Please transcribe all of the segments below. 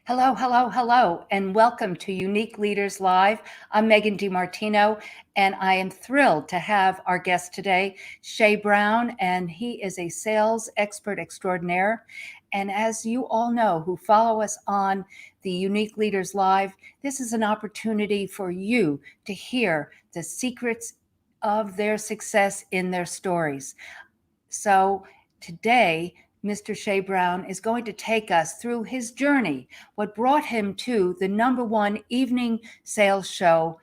Hello, hello, hello, and welcome to Unique Leaders Live. I'm Megan DiMartino, and I am thrilled to have our guest today, Shay Brown, and he is a sales expert extraordinaire. And as you all know who follow us on the Unique Leaders Live, this is an opportunity for you to hear the secrets of their success in their stories. So today, Mr. Shay Brown is going to take us through his journey, what brought him to the #1 evening sales show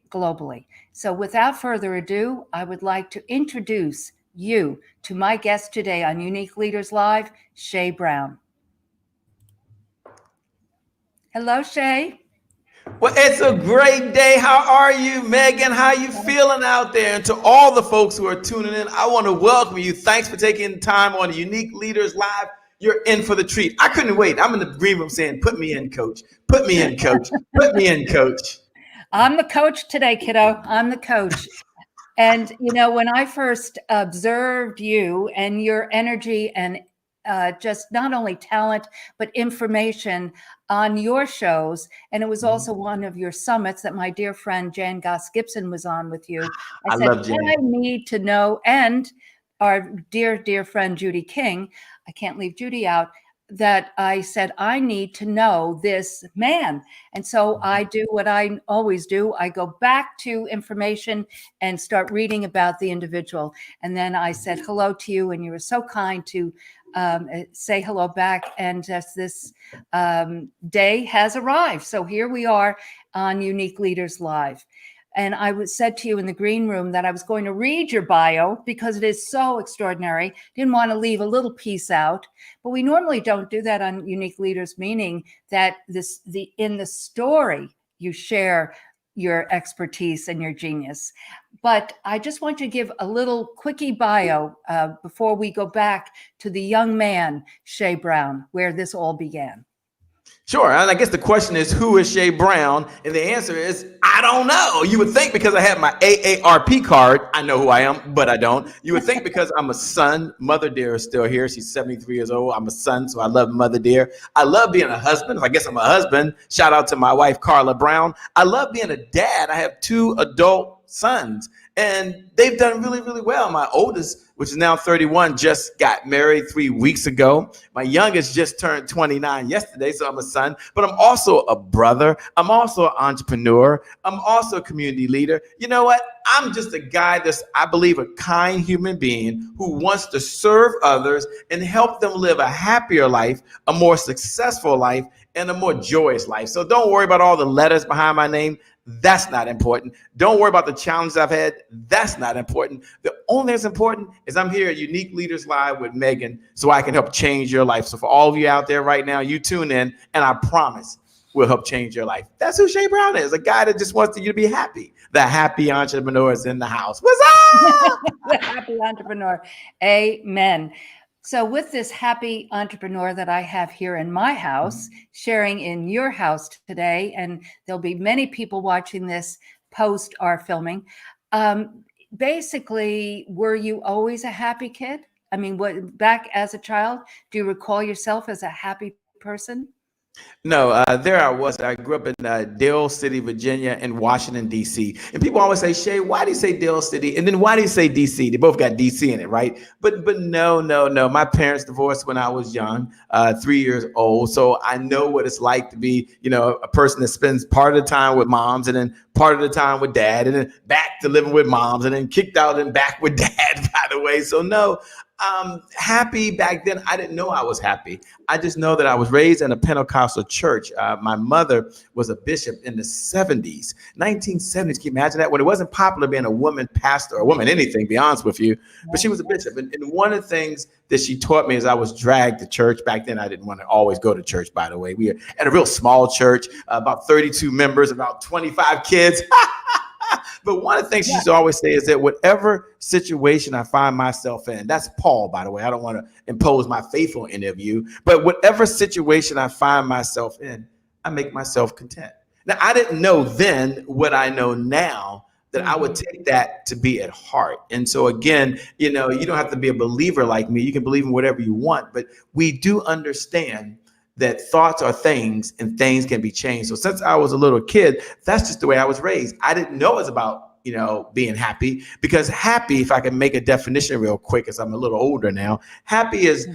globally. So without further ado, I would like to introduce you to my guest today on Unique Leaders Live, Shay Brown. Hello, Shay. Well, it's a great day. How are you, Megan? How you feeling out there? And to all the folks who are tuning in, I want to welcome you. Thanks for taking time on Unique Leaders Live. You're in for the treat. I couldn't wait. I'm in the green room saying, put me in, coach. Put me in, coach. Put me in, coach. I'm the coach today, kiddo. I'm the coach. And, when I first observed you and your energy and just not only talent, but information on your shows. And it was also one of your summits that my dear friend Jan Goss Gibson was on with you. I said, love Jan. I need to know, and our dear, dear friend Judy King, I can't leave Judy out, that I said, I need to know this man. And so I do what I always do. I go back to information and start reading about the individual. And then I said hello to you, and you were so kind to say hello back. And just this day has arrived. So here we are on Unique Leaders Live. And I said to you in the green room that I was going to read your bio because it is so extraordinary. Didn't want to leave a little piece out, but we normally don't do that on Unique Leaders, meaning that in the story you share your expertise and your genius. But I just want you to give a little quickie bio before we go back to the young man, Shay Brown, where this all began. Sure. And I guess the question is, who is Shay Brown? And the answer is, I don't know. You would think because I have my AARP card, I know who I am, but I don't. You would think because I'm a son, Mother Dear is still here. She's 73 years old. I'm a son, so I love Mother Dear. I love being a husband. I guess I'm a husband. Shout out to my wife, Carla Brown. I love being a dad. I have 2 adult sons, and they've done really, really well. My oldest, which is now 31, just got married 3 weeks ago. My youngest just turned 29 yesterday, so I'm a son, but I'm also a brother. I'm also an entrepreneur. I'm also a community leader. You know what? I'm just a guy that's, I believe, a kind human being who wants to serve others and help them live a happier life, a more successful life, and a more joyous life. So don't worry about all the letters behind my name. That's not important. Don't worry about the challenges I've had. That's not important. The only thing that's important is I'm here at Unique Leaders Live with Megan so I can help change your life. So for all of you out there right now, you tune in, and I promise we'll help change your life. That's who Shay Brown is, a guy that just wants you to be happy. The happy entrepreneur is in the house. What's up? The happy entrepreneur. Amen. So with this happy entrepreneur that I have here in my house, sharing in your house today, and there'll be many people watching this post our filming. Basically, were you always a happy kid? I mean, back as a child, do you recall yourself as a happy person? No, there I was. I grew up in Dale City, Virginia, and Washington, D.C. And people always say, Shay, why do you say Dale City? And then why do you say D.C.? They both got D.C. in it, right? But no. My parents divorced when I was young, 3 years old. So I know what it's like to be, a person that spends part of the time with moms and then part of the time with dad and then back to living with moms and then kicked out and back with dad, by the way. So no. Happy back then. I didn't know I was happy. I just know that I was raised in a Pentecostal church. My mother was a bishop in the 70s, 1970s. Can you imagine that? When it wasn't popular being a woman pastor or a woman anything, to be honest with you, but she was a bishop. And one of the things that she taught me is I was dragged to church. Back then, I didn't want to always go to church, by the way. We were at a real small church, about 32 members, about 25 kids. But one of the things she used to always say is that whatever situation I find myself in, that's Paul, by the way, I don't want to impose my faith on any of you, but whatever situation I find myself in, I make myself content. Now, I didn't know then what I know now, that I would take that to be at heart. And so again, you don't have to be a believer like me. You can believe in whatever you want, but we do understand that thoughts are things and things can be changed. So since I was a little kid, that's just the way I was raised. I didn't know it was about, being happy, because happy, if I can make a definition real quick, as I'm a little older now, happy is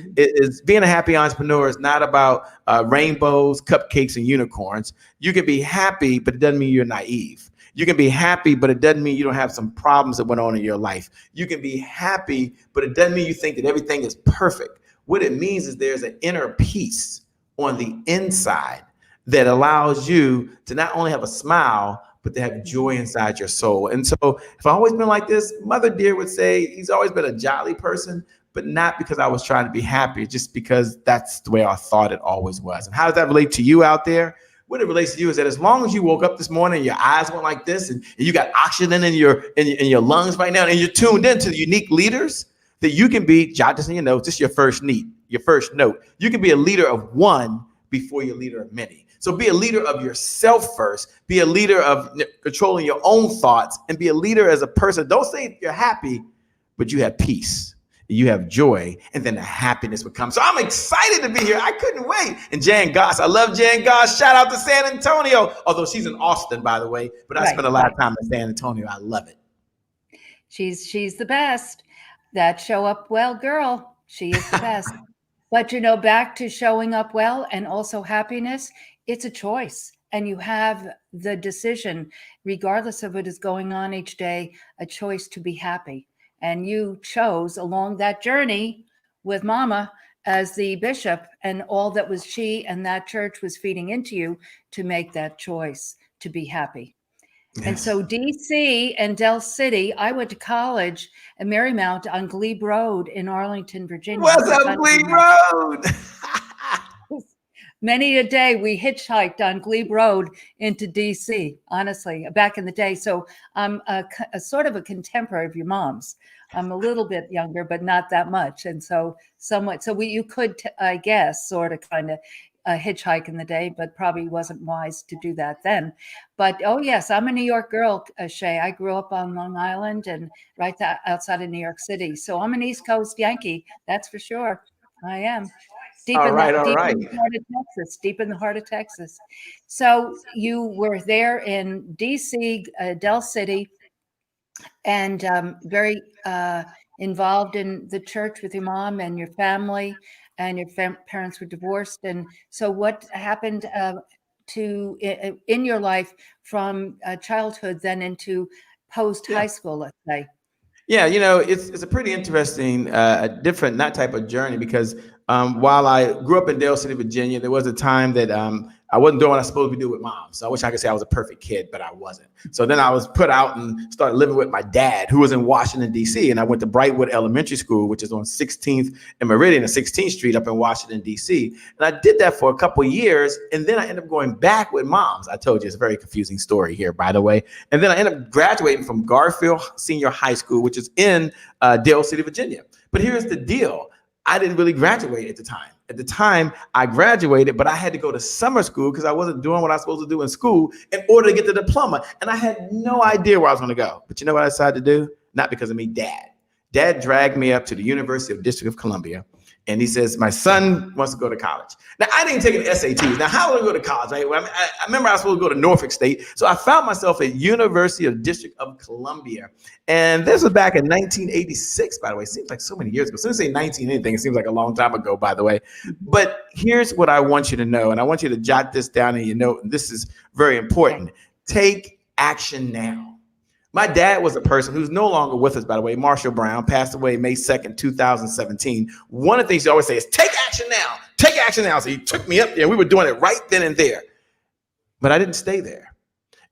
being a happy entrepreneur is not about rainbows, cupcakes, and unicorns. You can be happy, but it doesn't mean you're naive. You can be happy, but it doesn't mean you don't have some problems that went on in your life. You can be happy, but it doesn't mean you think that everything is perfect. What it means is there's an inner peace on the inside that allows you to not only have a smile, but to have joy inside your soul. And so if I've always been like this, Mother Dear would say he's always been a jolly person, but not because I was trying to be happy, just because that's the way I thought it always was. And how does that relate to you out there? What it relates to you is that as long as you woke up this morning and your eyes went like this, and you got oxygen in your lungs right now, and you're tuned into the unique leaders, that you can be, jot this in your notes, this is your first note. You can be a leader of one before you're a leader of many. So be a leader of yourself first, be a leader of controlling your own thoughts, and be a leader as a person. Don't say you're happy, but you have peace, you have joy, and then the happiness would come. So I'm excited to be here. I couldn't wait. And Jan Goss, I love Jan Goss. Shout out to San Antonio, although she's in Austin, by the way, but I spent a lot of time in San Antonio. I love it. She's the best. That show up well girl. She is the best. But back to showing up well and also happiness, it's a choice. And you have the decision, regardless of what is going on each day, a choice to be happy. And you chose along that journey with Mama as the bishop and all that was she and that church was feeding into you to make that choice to be happy. Yes. And so DC and Del City, I went to college at Marymount on Glebe Road in Arlington, Virginia. What's up, Glebe Road? Many a day we hitchhiked on Glebe Road into DC, honestly, back in the day. So I'm a sort of a contemporary of your mom's. I'm a little bit younger, but not that much. And so you could, I guess, sort of kind of hitchhike in the day, but probably wasn't wise to do that then. But, oh, yes, I'm a New York girl, Shay. I grew up on Long Island and right outside of New York City. So I'm an East Coast Yankee, that's for sure. I am. Deep in the heart of Texas. So you were there in DC, Del City, and very involved in the church with your mom and your family, and your parents were divorced. And so what happened in your life from childhood then into post high school, let's say? Yeah, it's a pretty interesting, different, that type of journey, because while I grew up in Dale City, Virginia, there was a time that I wasn't doing what I was supposed to be doing with mom. So I wish I could say I was a perfect kid, but I wasn't. So then I was put out and started living with my dad, who was in Washington, D.C. And I went to Brightwood Elementary School, which is on 16th and Meridian and 16th Street up in Washington, D.C. And I did that for a couple of years. And then I ended up going back with moms. I told you it's a very confusing story here, by the way. And then I ended up graduating from Garfield Senior High School, which is in Dale City, Virginia. But here's the deal. I didn't really graduate at the time. At the time, I graduated, but I had to go to summer school because I wasn't doing what I was supposed to do in school in order to get the diploma. And I had no idea where I was going to go. But you know what I decided to do? Not because of me, Dad. Dad dragged me up to the University of District of Columbia. And he says, my son wants to go to college. Now, I didn't take an SATs. Now, how would I go to college? Right? Well, I remember I was supposed to go to Norfolk State. So I found myself at University of District of Columbia. And this was back in 1986, by the way. It seems like so many years ago. So I say 19 anything. It seems like a long time ago, by the way. But here's what I want you to know. And I want you to jot this down in your note. And this is very important. Take action now. My dad was a person who's no longer with us, by the way. Marshall Brown passed away May 2nd, 2017. One of the things he always say is, take action now, take action now. So he took me up there. We were doing it right then and there. But I didn't stay there.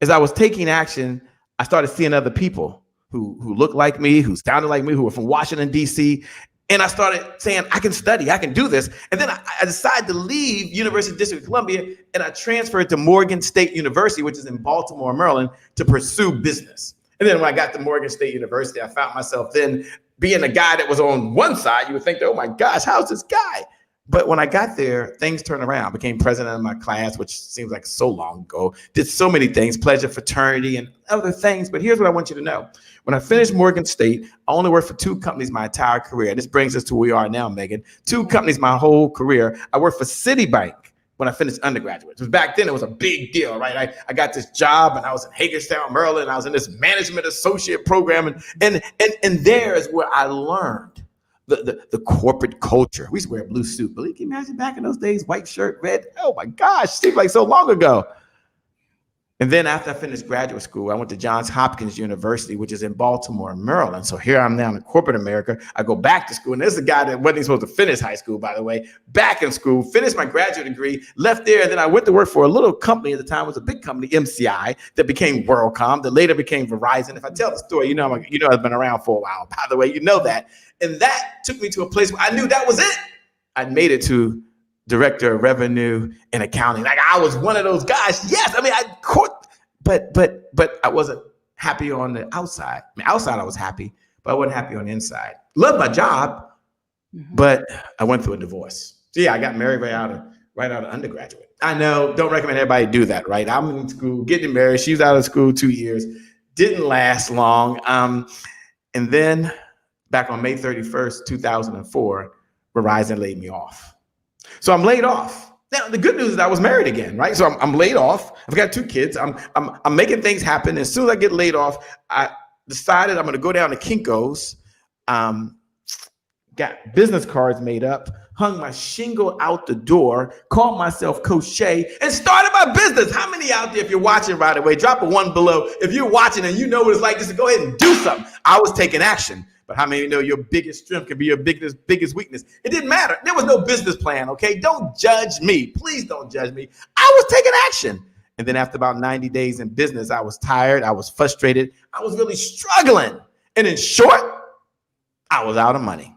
As I was taking action, I started seeing other people who looked like me, who sounded like me, who were from Washington, D.C., and I started saying, I can study, I can do this. And then I decided to leave University of District of Columbia, and I transferred to Morgan State University, which is in Baltimore, Maryland, to pursue business. And then when I got to Morgan State University, I found myself then being a guy that was on one side. You would think, oh my gosh, how's this guy? But when I got there, things turned around. Became president of my class, which seems like so long ago. Did so many things, pledged a fraternity and other things. But here's what I want you to know. When I finished Morgan State, I only worked for 2 companies my entire career. This brings us to where we are now, Megan. 2 companies my whole career. I worked for Citibank when I finished undergraduate. Because back then it was a big deal, right? I got this job and I was in Hagerstown, Maryland. I was in this management associate program. And there is where I learned the corporate culture. We used to wear a blue suit. But can you imagine back in those days, white shirt, red? Oh my gosh, seems like so long ago. And then after I finished graduate school, I went to Johns Hopkins University, which is in Baltimore, Maryland. So here I'm now in corporate America. I go back to school. And this is a guy that wasn't supposed to finish high school, by the way, back in school, finished my graduate degree, left there. And then I went to work for a little company at the time. It was a big company, MCI, that became WorldCom, that later became Verizon. If I tell the story, you know I've been around for a while, by the way, you know that. And that took me to a place where I knew that was it. I made it to director of revenue and accounting. Like I was one of those guys. Yes. I mean, but I wasn't happy on the outside. I mean, outside I was happy, but I wasn't happy on the inside. Loved my job, but I went through a divorce. So yeah, I got married right out of undergraduate. I know, don't recommend everybody do that, right? I'm in school, getting married. She was out of school 2 years. Didn't last long. And then back on May 31st, 2004, Verizon laid me off. So I'm laid off. Now, the good news is I was married again, right? So I'm laid off. I've got 2 kids. I'm making things happen. As soon as I get laid off, I decided I'm going to go down to Kinko's, got business cards made up, hung my shingle out the door, called myself Coach Shay, and started my business. How many out there, if you're watching, by the way, drop a 1 below. If you're watching and you know what it's like, just go ahead and do something. I was taking action. But how many of you know your biggest strength can be your biggest weakness? It didn't matter. There was no business plan, okay? Don't judge me. Please don't judge me. I was taking action. And then after about 90 days in business, I was tired. I was frustrated. I was really struggling. And in short, I was out of money.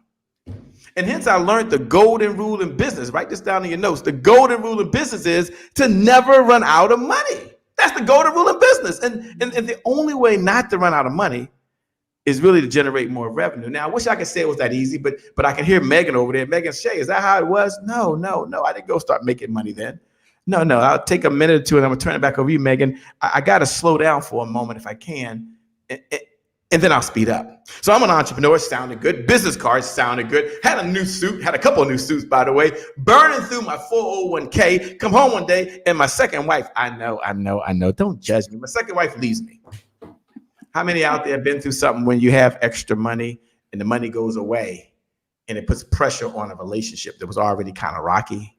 And hence I learned the golden rule in business. Write this down in your notes. The golden rule in business is to never run out of money. That's the golden rule in business. And the only way not to run out of money is really to generate more revenue. Now, I wish I could say it was that easy, but I can hear Megan over there. Megan, Shay, is that how it was? No. I didn't go start making money then. No. I'll take a minute or two and I'm gonna turn it back over to you, Megan. I gotta slow down for a moment if I can, and then I'll speed up. So I'm an entrepreneur, sounded good. Business cards sounded good. Had a new suit, had a couple of new suits, by the way, burning through my 401k, come home one day, and my second wife, I know, don't judge me. My second wife leaves me. How many out there have been through something when you have extra money and the money goes away and it puts pressure on a relationship that was already kind of rocky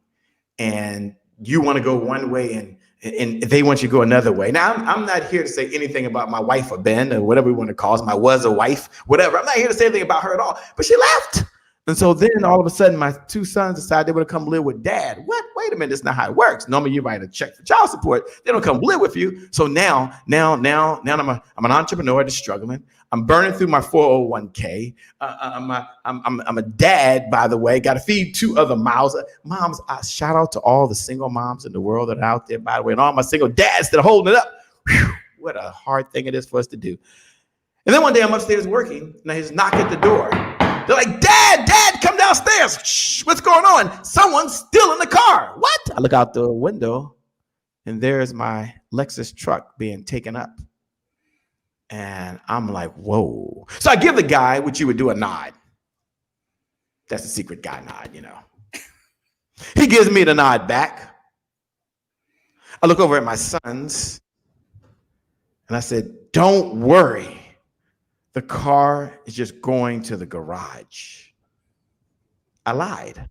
and you want to go one way and they want you to go another way? Now, I'm not here to say anything about my wife or Ben or whatever we want to call it, my was a wife, whatever. I'm not here to say anything about her at all, but she left. And so then all of a sudden, my 2 sons decided they want to come live with dad. What? Wait a minute, that's not how it works. Normally you write a check for child support. They don't come live with you. So now I'm an entrepreneur that's struggling. I'm burning through my 401k. I'm a dad, by the way, got to feed 2 other moms. Shout out to all the single moms in the world that are out there, by the way, and all my single dads that are holding it up. Whew, what a hard thing it is for us to do. And then one day I'm upstairs working and I just knock at the door. They're like, Dad, come downstairs. Shh, what's going on? Someone's still in the car. What? I look out the window and there's my Lexus truck being taken up. And I'm like, whoa. So I give the guy what you would do, a nod. That's a secret guy nod, you know. He gives me the nod back. I look over at my sons and I said, don't worry. The car is just going to the garage. I lied.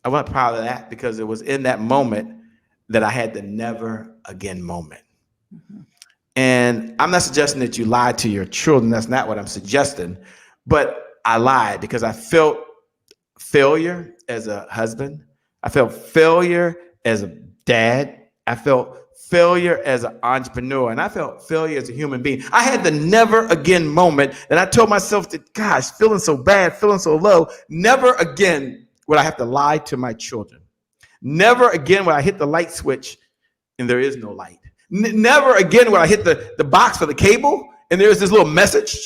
I wasn't proud of that because it was in that moment that I had the never again moment. Mm-hmm. And I'm not suggesting that you lie to your children. That's not what I'm suggesting. But I lied because I felt failure as a husband. I felt failure as a dad. I felt failure as an entrepreneur, and I felt failure as a human being. I had the never again moment, and I told myself that, gosh, feeling so bad, feeling so low, never again would I have to lie to my children. Never again would I hit the light switch and there is no light. Never again would I hit the box for the cable and there's this little message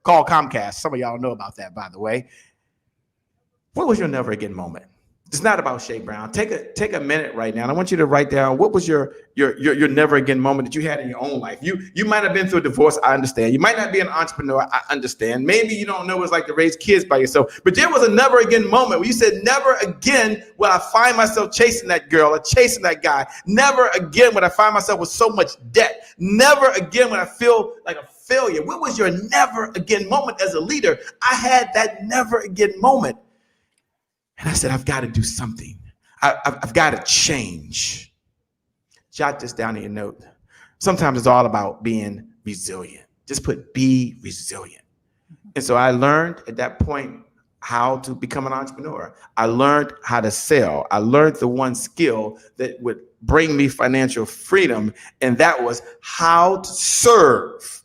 called Comcast. Some of y'all know about that, by the way. What was your never again moment? It's not about Shay Brown. Take a minute right now. And I want you to write down what was your never again moment that you had in your own life. You might have been through a divorce. I understand. You might not be an entrepreneur. I understand. Maybe you don't know what it's like to raise kids by yourself. But there was a never again moment where you said, never again will I find myself chasing that girl or chasing that guy. Never again would I find myself with so much debt. Never again would I feel like a failure. What was your never again moment as a leader? I had that never again moment. And I said, I've got to do something. I've got to change. Jot this down in your note. Sometimes it's all about being resilient. Just put be resilient. And so I learned at that point how to become an entrepreneur. I learned how to sell. I learned the one skill that would bring me financial freedom, and that was how to serve.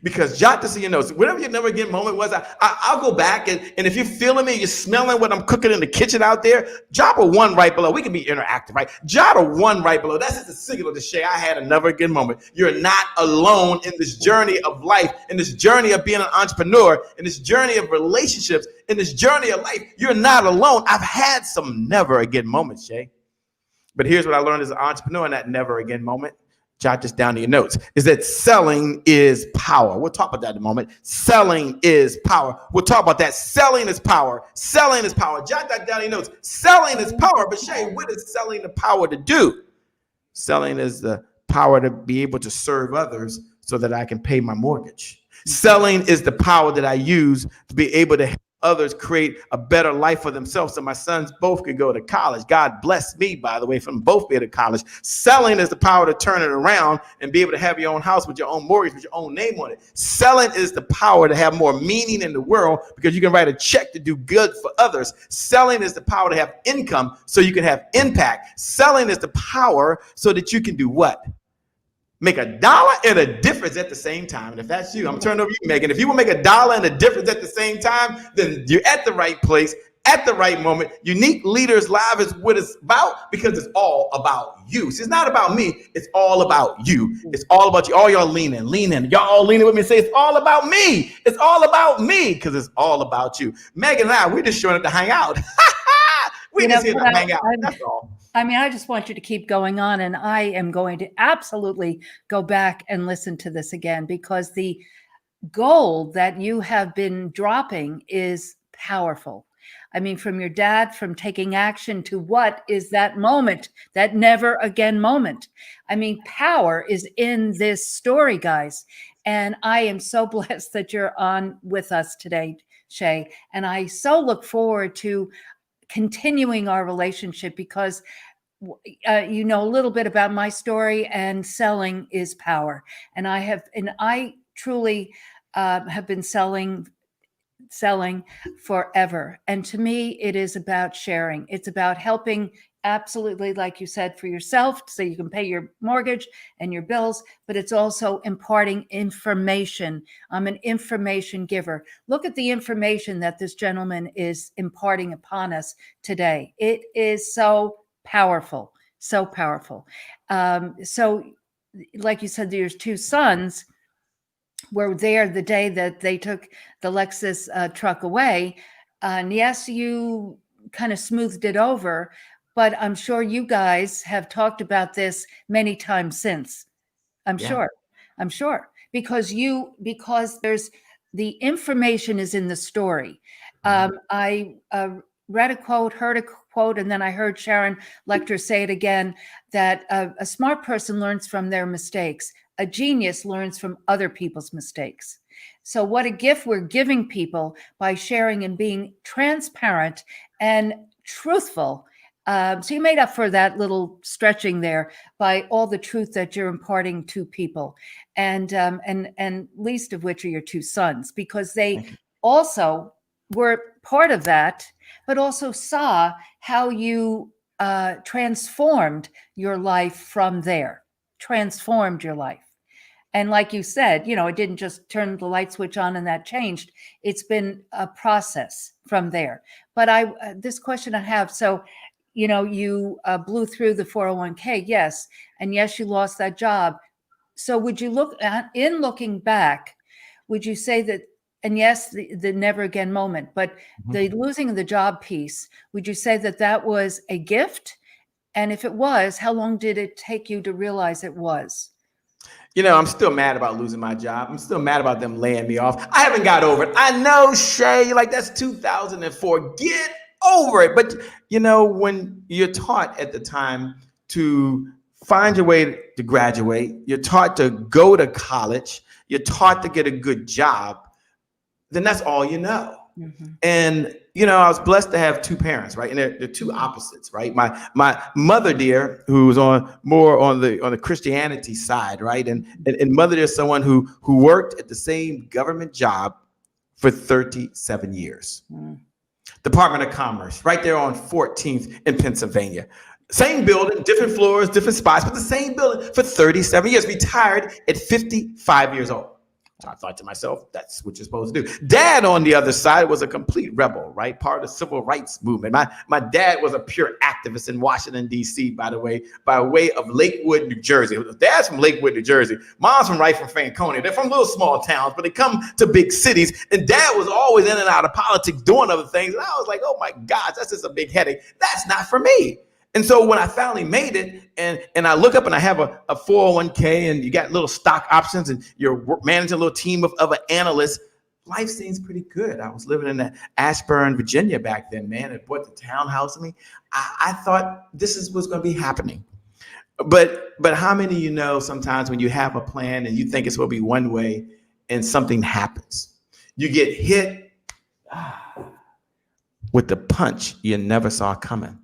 Because jot this in your notes. Whatever your never again moment was, I'll go back and if you're feeling me, you're smelling what I'm cooking in the kitchen out there, drop a 1 right below. We can be interactive, right? Jot a 1 right below. That's just a signal to say I had a never again moment. You're not alone in this journey of life, in this journey of being an entrepreneur, in this journey of relationships, in this journey of life. You're not alone. I've had some never again moments, Shay. But here's what I learned as an entrepreneur in that never again moment. Jot this down to your notes, is that selling is power. We'll talk about that in a moment. Selling is power. We'll talk about that. Selling is power. Selling is power. Jot that down in your notes. Selling is power. But Shay, what is selling the power to do? Selling is the power to be able to serve others so that I can pay my mortgage. Selling is the power that I use to be able to help others create a better life for themselves so my sons both could go to college. God bless me, by the way, from both being to college. Selling is the power to turn it around and be able to have your own house with your own mortgage, with your own name on it. Selling is the power to have more meaning in the world because you can write a check to do good for others. Selling is the power to have income so you can have impact. Selling is the power so that you can do what? Make $1 and a difference at the same time. And if that's you, I'm turning over you, Megan. If you will make $1 and a difference at the same time, then you're at the right place, at the right moment. Unique Leaders Live is what it's about because it's all about you. See, it's not about me. It's all about you. It's all about you. All y'all lean in. Y'all all leaning with me and say, it's all about me. It's all about me because it's all about you. Megan and I, we're just showing up to hang out. We just here to hang out. That's all. I mean, I just want you to keep going on, and I am going to absolutely go back and listen to this again because the gold that you have been dropping is powerful. I mean, from your dad, from taking action to what is that moment, that never again moment. I mean, power is in this story, guys. And I am so blessed that you're on with us today, Shay. And I so look forward to continuing our relationship because you know a little bit about my story, and selling is power. And I truly have been selling forever. And to me, it is about sharing. It's about helping, absolutely, like you said, for yourself, so you can pay your mortgage and your bills, but it's also imparting information. I'm an information giver. Look at the information that this gentleman is imparting upon us today. It is so powerful, so powerful. So like you said, there's 2 sons were there the day that they took the Lexus truck away. And yes, you kind of smoothed it over, but I'm sure you guys have talked about this many times since. I'm sure, because there's the information is in the story. I read a quote, heard a quote, and then I heard Sharon Lecter say it again, that a smart person learns from their mistakes. A genius learns from other people's mistakes. So what a gift we're giving people by sharing and being transparent and truthful. So you made up for that little stretching there by all the truth that you're imparting to people, and least of which are your 2 sons, because they also were part of that, but also saw how you transformed your life from there, transformed your life. And like you said, you know, it didn't just turn the light switch on and that changed. It's been a process from there. But this question I have, so, you know, you blew through the 401k, yes. And yes, you lost that job. So would you in looking back, would you say that And yes, the never again moment, but the losing the job piece, would you say that that was a gift? And if it was, how long did it take you to realize it was? You know, I'm still mad about losing my job. I'm still mad about them laying me off. I haven't got over it. I know, Shay, like that's 2004. Get over it. But, you know, when you're taught at the time to find your way to graduate, you're taught to go to college, you're taught to get a good job, then that's all you know. And, you know, I was blessed to have two parents, right? And they're two opposites, right? My mother dear, who was more on the Christianity side, right? And mother dear is someone who worked at the same government job for 37 years. Department of Commerce, right there on 14th in Pennsylvania. Same building, different floors, different spots, but the same building for 37 years. Retired at 55 years old. I thought to myself, that's what you're supposed to do. Dad, on the other side, was a complete rebel, right? Part of the civil rights movement. My dad was a pure activist in Washington, D.C., by way of Lakewood, New Jersey. Dad's from Lakewood, New Jersey. Mom's from Franconia. They're from little small towns, but they come to big cities. And Dad was always in and out of politics, doing other things. And I was like, oh my gosh, that's just a big headache. That's not for me. And so when I finally made it, and I look up and I have a 401k and you got little stock options and you're managing a little team of analysts, life seems pretty good. I was living in Ashburn, Virginia back then, man. It bought the townhouse of me. I thought this is what's going to be happening. But how many of you know sometimes when you have a plan and you think it's going to be one way and something happens? You get hit with the punch you never saw coming.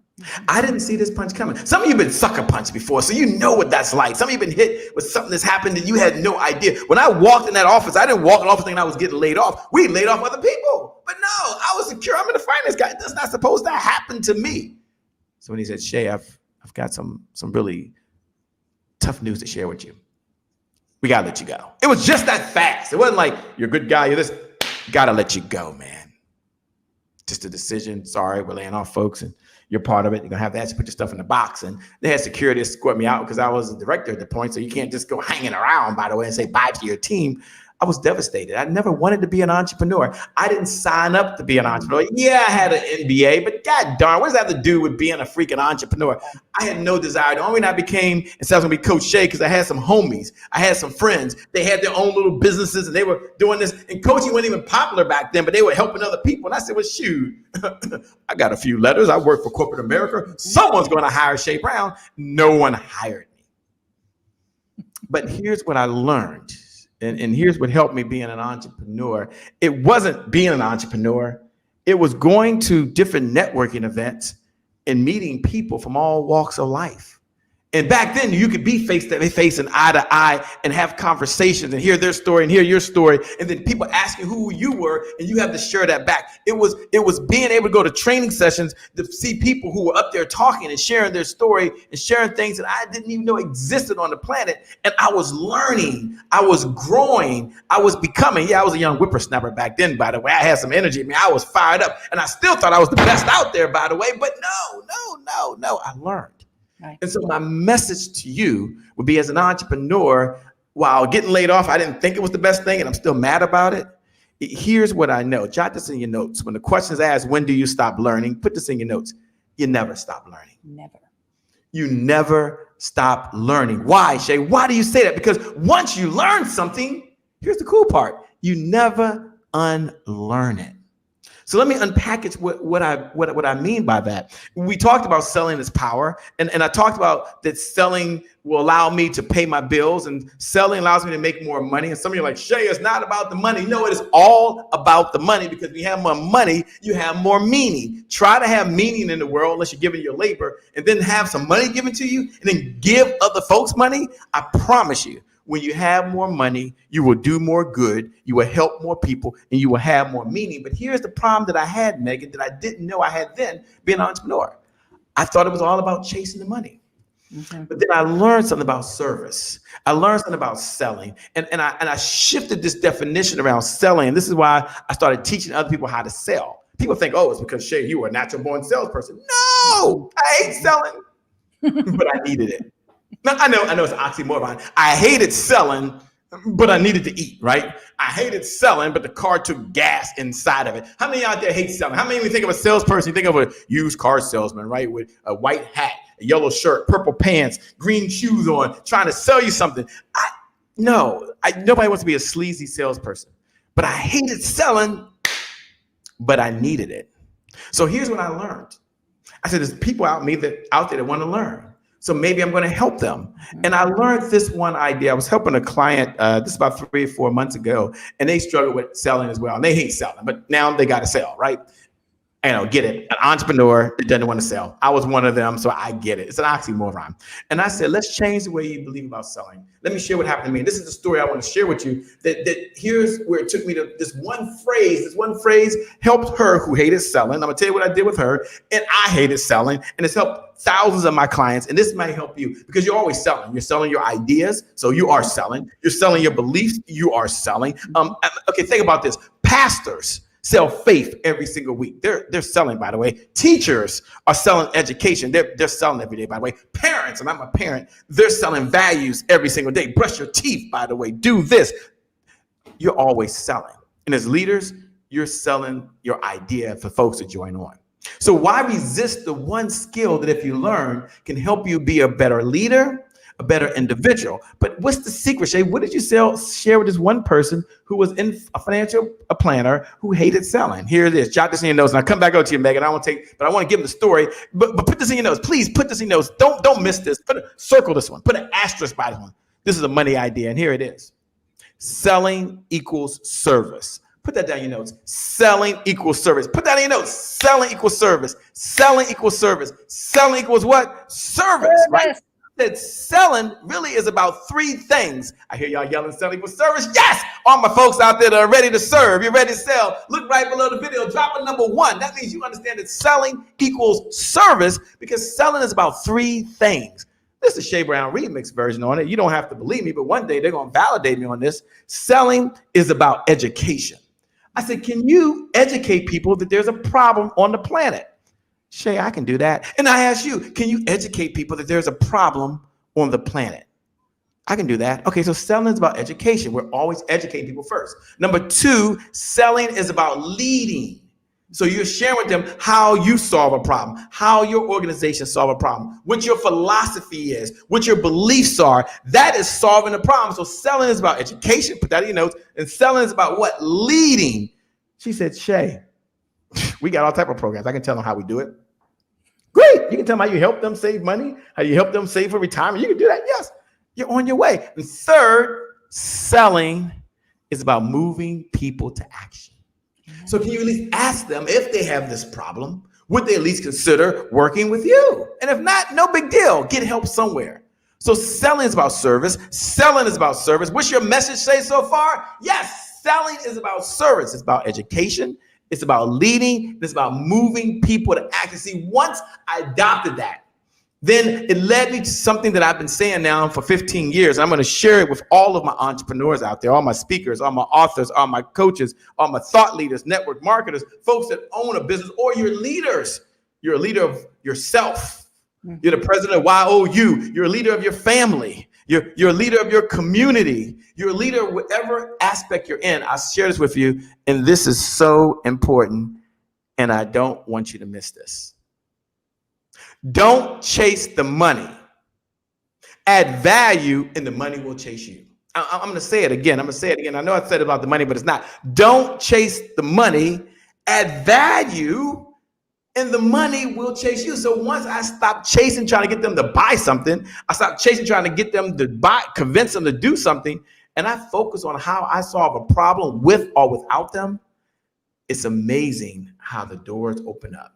I didn't see this punch coming. Some of you have been sucker punched before, so you know what that's like. Some of you have been hit with something that's happened and you had no idea. When I walked in that office, I didn't walk in the office thinking I was getting laid off. We laid off other people. But no, I was secure. I'm in the finance guy. That's not supposed to happen to me. So when he said, Shay, I've got some really tough news to share with you. We got to let you go. It was just that fast. It wasn't like, you're a good guy. You're this. Got to let you go, man. Just a decision. Sorry, we're laying off folks. And you're part of it. You're going to have to put your stuff in the box. And they had security escort me out because I was the director at the point. So you can't just go hanging around, by the way, and say bye to your team. I was devastated. I never wanted to be an entrepreneur. I didn't sign up to be an entrepreneur. Yeah, I had an MBA, but god darn, what does that have to do with being a freaking entrepreneur? I had no desire. The only reason I became, and so I was going to be Coach Shay, because I had some homies. I had some friends. They had their own little businesses, and they were doing this. And coaching wasn't even popular back then, but they were helping other people. And I said, well, shoot, I got a few letters. I work for corporate America. Someone's going to hire Shay Brown. No one hired me. But here's what I learned. And here's what helped me being an entrepreneur. It wasn't being an entrepreneur. It was going to different networking events and meeting people from all walks of life. And back then, you could be face to face and eye to eye and have conversations and hear their story and hear your story. And then people ask you who you were, and you have to share that back. It was being able to go to training sessions to see people who were up there talking and sharing their story and sharing things that I didn't even know existed on the planet. And I was learning. I was growing. I was becoming. Yeah, I was a young whippersnapper back then, by the way. I had some energy. I mean, I was fired up. And I still thought I was the best out there, by the way. But no. I learned. Right. And so my message to you would be, as an entrepreneur, while getting laid off, I didn't think it was the best thing and I'm still mad about it. Here's what I know. Jot this in your notes. When the question is asked, when do you stop learning? Put this in your notes. You never stop learning. Never. You never stop learning. Why, Shay? Why do you say that? Because once you learn something, here's the cool part. You never unlearn it. So let me unpackage what I mean by that. We talked about selling as power, and I talked about that selling will allow me to pay my bills, and selling allows me to make more money. And some of you are like, Shay, it's not about the money. No, it is all about the money, because when you have more money, you have more meaning. Try to have meaning in the world unless you're giving your labor, and then have some money given to you, and then give other folks money. I promise you, when you have more money, you will do more good, you will help more people, and you will have more meaning. But here's the problem that I had, Megan, that I didn't know I had then being an entrepreneur. I thought it was all about chasing the money. Mm-hmm. But then I learned something about service. I learned something about selling. And I shifted this definition around selling. And this is why I started teaching other people how to sell. People think, oh, it's because, Shay, you were a natural born salesperson. No, I hate selling, but I needed it. Now, I know it's an oxymoron. I hated selling, but I needed to eat, right? I hated selling, but the car took gas inside of it. How many out there hate selling? How many of you think of a salesperson? You think of a used car salesman, right? With a white hat, a yellow shirt, purple pants, green shoes on, trying to sell you something. Nobody wants to be a sleazy salesperson, but I hated selling, but I needed it. So here's what I learned. I said, there's people out there that want to learn. So maybe I'm going to help them. And I learned this one idea. I was helping a client, this is about 3 or 4 months ago, and they struggle with selling as well. And they hate selling, but now they got to sell, right? Get it. An entrepreneur that doesn't want to sell. I was one of them, so I get it. It's an oxymoron. And I said, let's change the way you believe about selling. Let me share what happened to me. And this is the story I want to share with you. That here's where it took me to this one phrase. This one phrase helped her who hated selling. I'm going to tell you what I did with her. And I hated selling. And it's helped thousands of my clients. And this might help you because you're always selling. You're selling your ideas. So you are selling. You're selling your beliefs. You are selling. Okay, think about this. Pastors sell faith every single week. They're selling, by the way. Teachers are selling education. They're selling every day, by the way. Parents, and I'm a parent, they're selling values every single day. Brush your teeth, by the way. Do this. You're always selling. And as leaders, you're selling your idea for folks to join on. So why resist the one skill that if you learn can help you be a better leader, a better individual? But what's the secret, Shay? What did you share with this one person who was in a planner who hated selling? Here it is. Jot this in your notes. And I'll come back over to you, Megan. I want to give them the story. But put this in your notes. Please put this in your notes. Don't miss this. Circle this one. Put an asterisk by this one. This is a money idea. And here it is. Selling equals service. Put that down in your notes. Selling equals service. Put that in your notes. Selling equals service. Selling equals service. Selling equals what? Service, right? That selling really is about 3 things. I hear y'all yelling selling equals service. Yes! All my folks out there that are ready to serve, you're ready to sell. Look right below the video. Drop a number 1. That means you understand that selling equals service because selling is about 3 things. This is Shay Brown remix version on it. You don't have to believe me, but one day they're going to validate me on this. Selling is about education. I said, can you educate people that there's a problem on the planet? Shay, I can do that. And I ask you, can you educate people that there's a problem on the planet? I can do that. Okay, so selling is about education. We're always educating people first. Number 2, selling is about leading. So you're sharing with them how you solve a problem, how your organization solve a problem, what your philosophy is, what your beliefs are. That is solving the problem. So selling is about education. Put that in your notes. And selling is about what? Leading. She said, Shay, we got all type of programs. I can tell them how we do it. Great. You can tell them how you help them save money, how you help them save for retirement. You can do that. Yes. You're on your way. And third, selling is about moving people to action. So can you at least ask them if they have this problem, would they at least consider working with you? And if not, no big deal. Get help somewhere. So selling is about service. Selling is about service. What's your message say so far? Yes, selling is about service. It's about education. It's about leading. It's about moving people to action. See, once I adopted that, then it led me to something that I've been saying now for 15 years. I'm going to share it with all of my entrepreneurs out there, all my speakers, all my authors, all my coaches, all my thought leaders, network marketers, folks that own a business, or your leaders. You're a leader of yourself. You're the president of YOU. You're a leader of your family. You're a leader of your community. You're a leader of whatever aspect you're in. I'll share this with you. And this is so important. And I don't want you to miss this. Don't chase the money. Add value and the money will chase you. I'm going to say it again. I know I said about the money, but it's not. Don't chase the money. Add value and the money will chase you. So once I stopped chasing, trying to get them to buy something, I stopped chasing, trying to get them to convince them to do something. And I focus on how I solve a problem with or without them. It's amazing how the doors open up.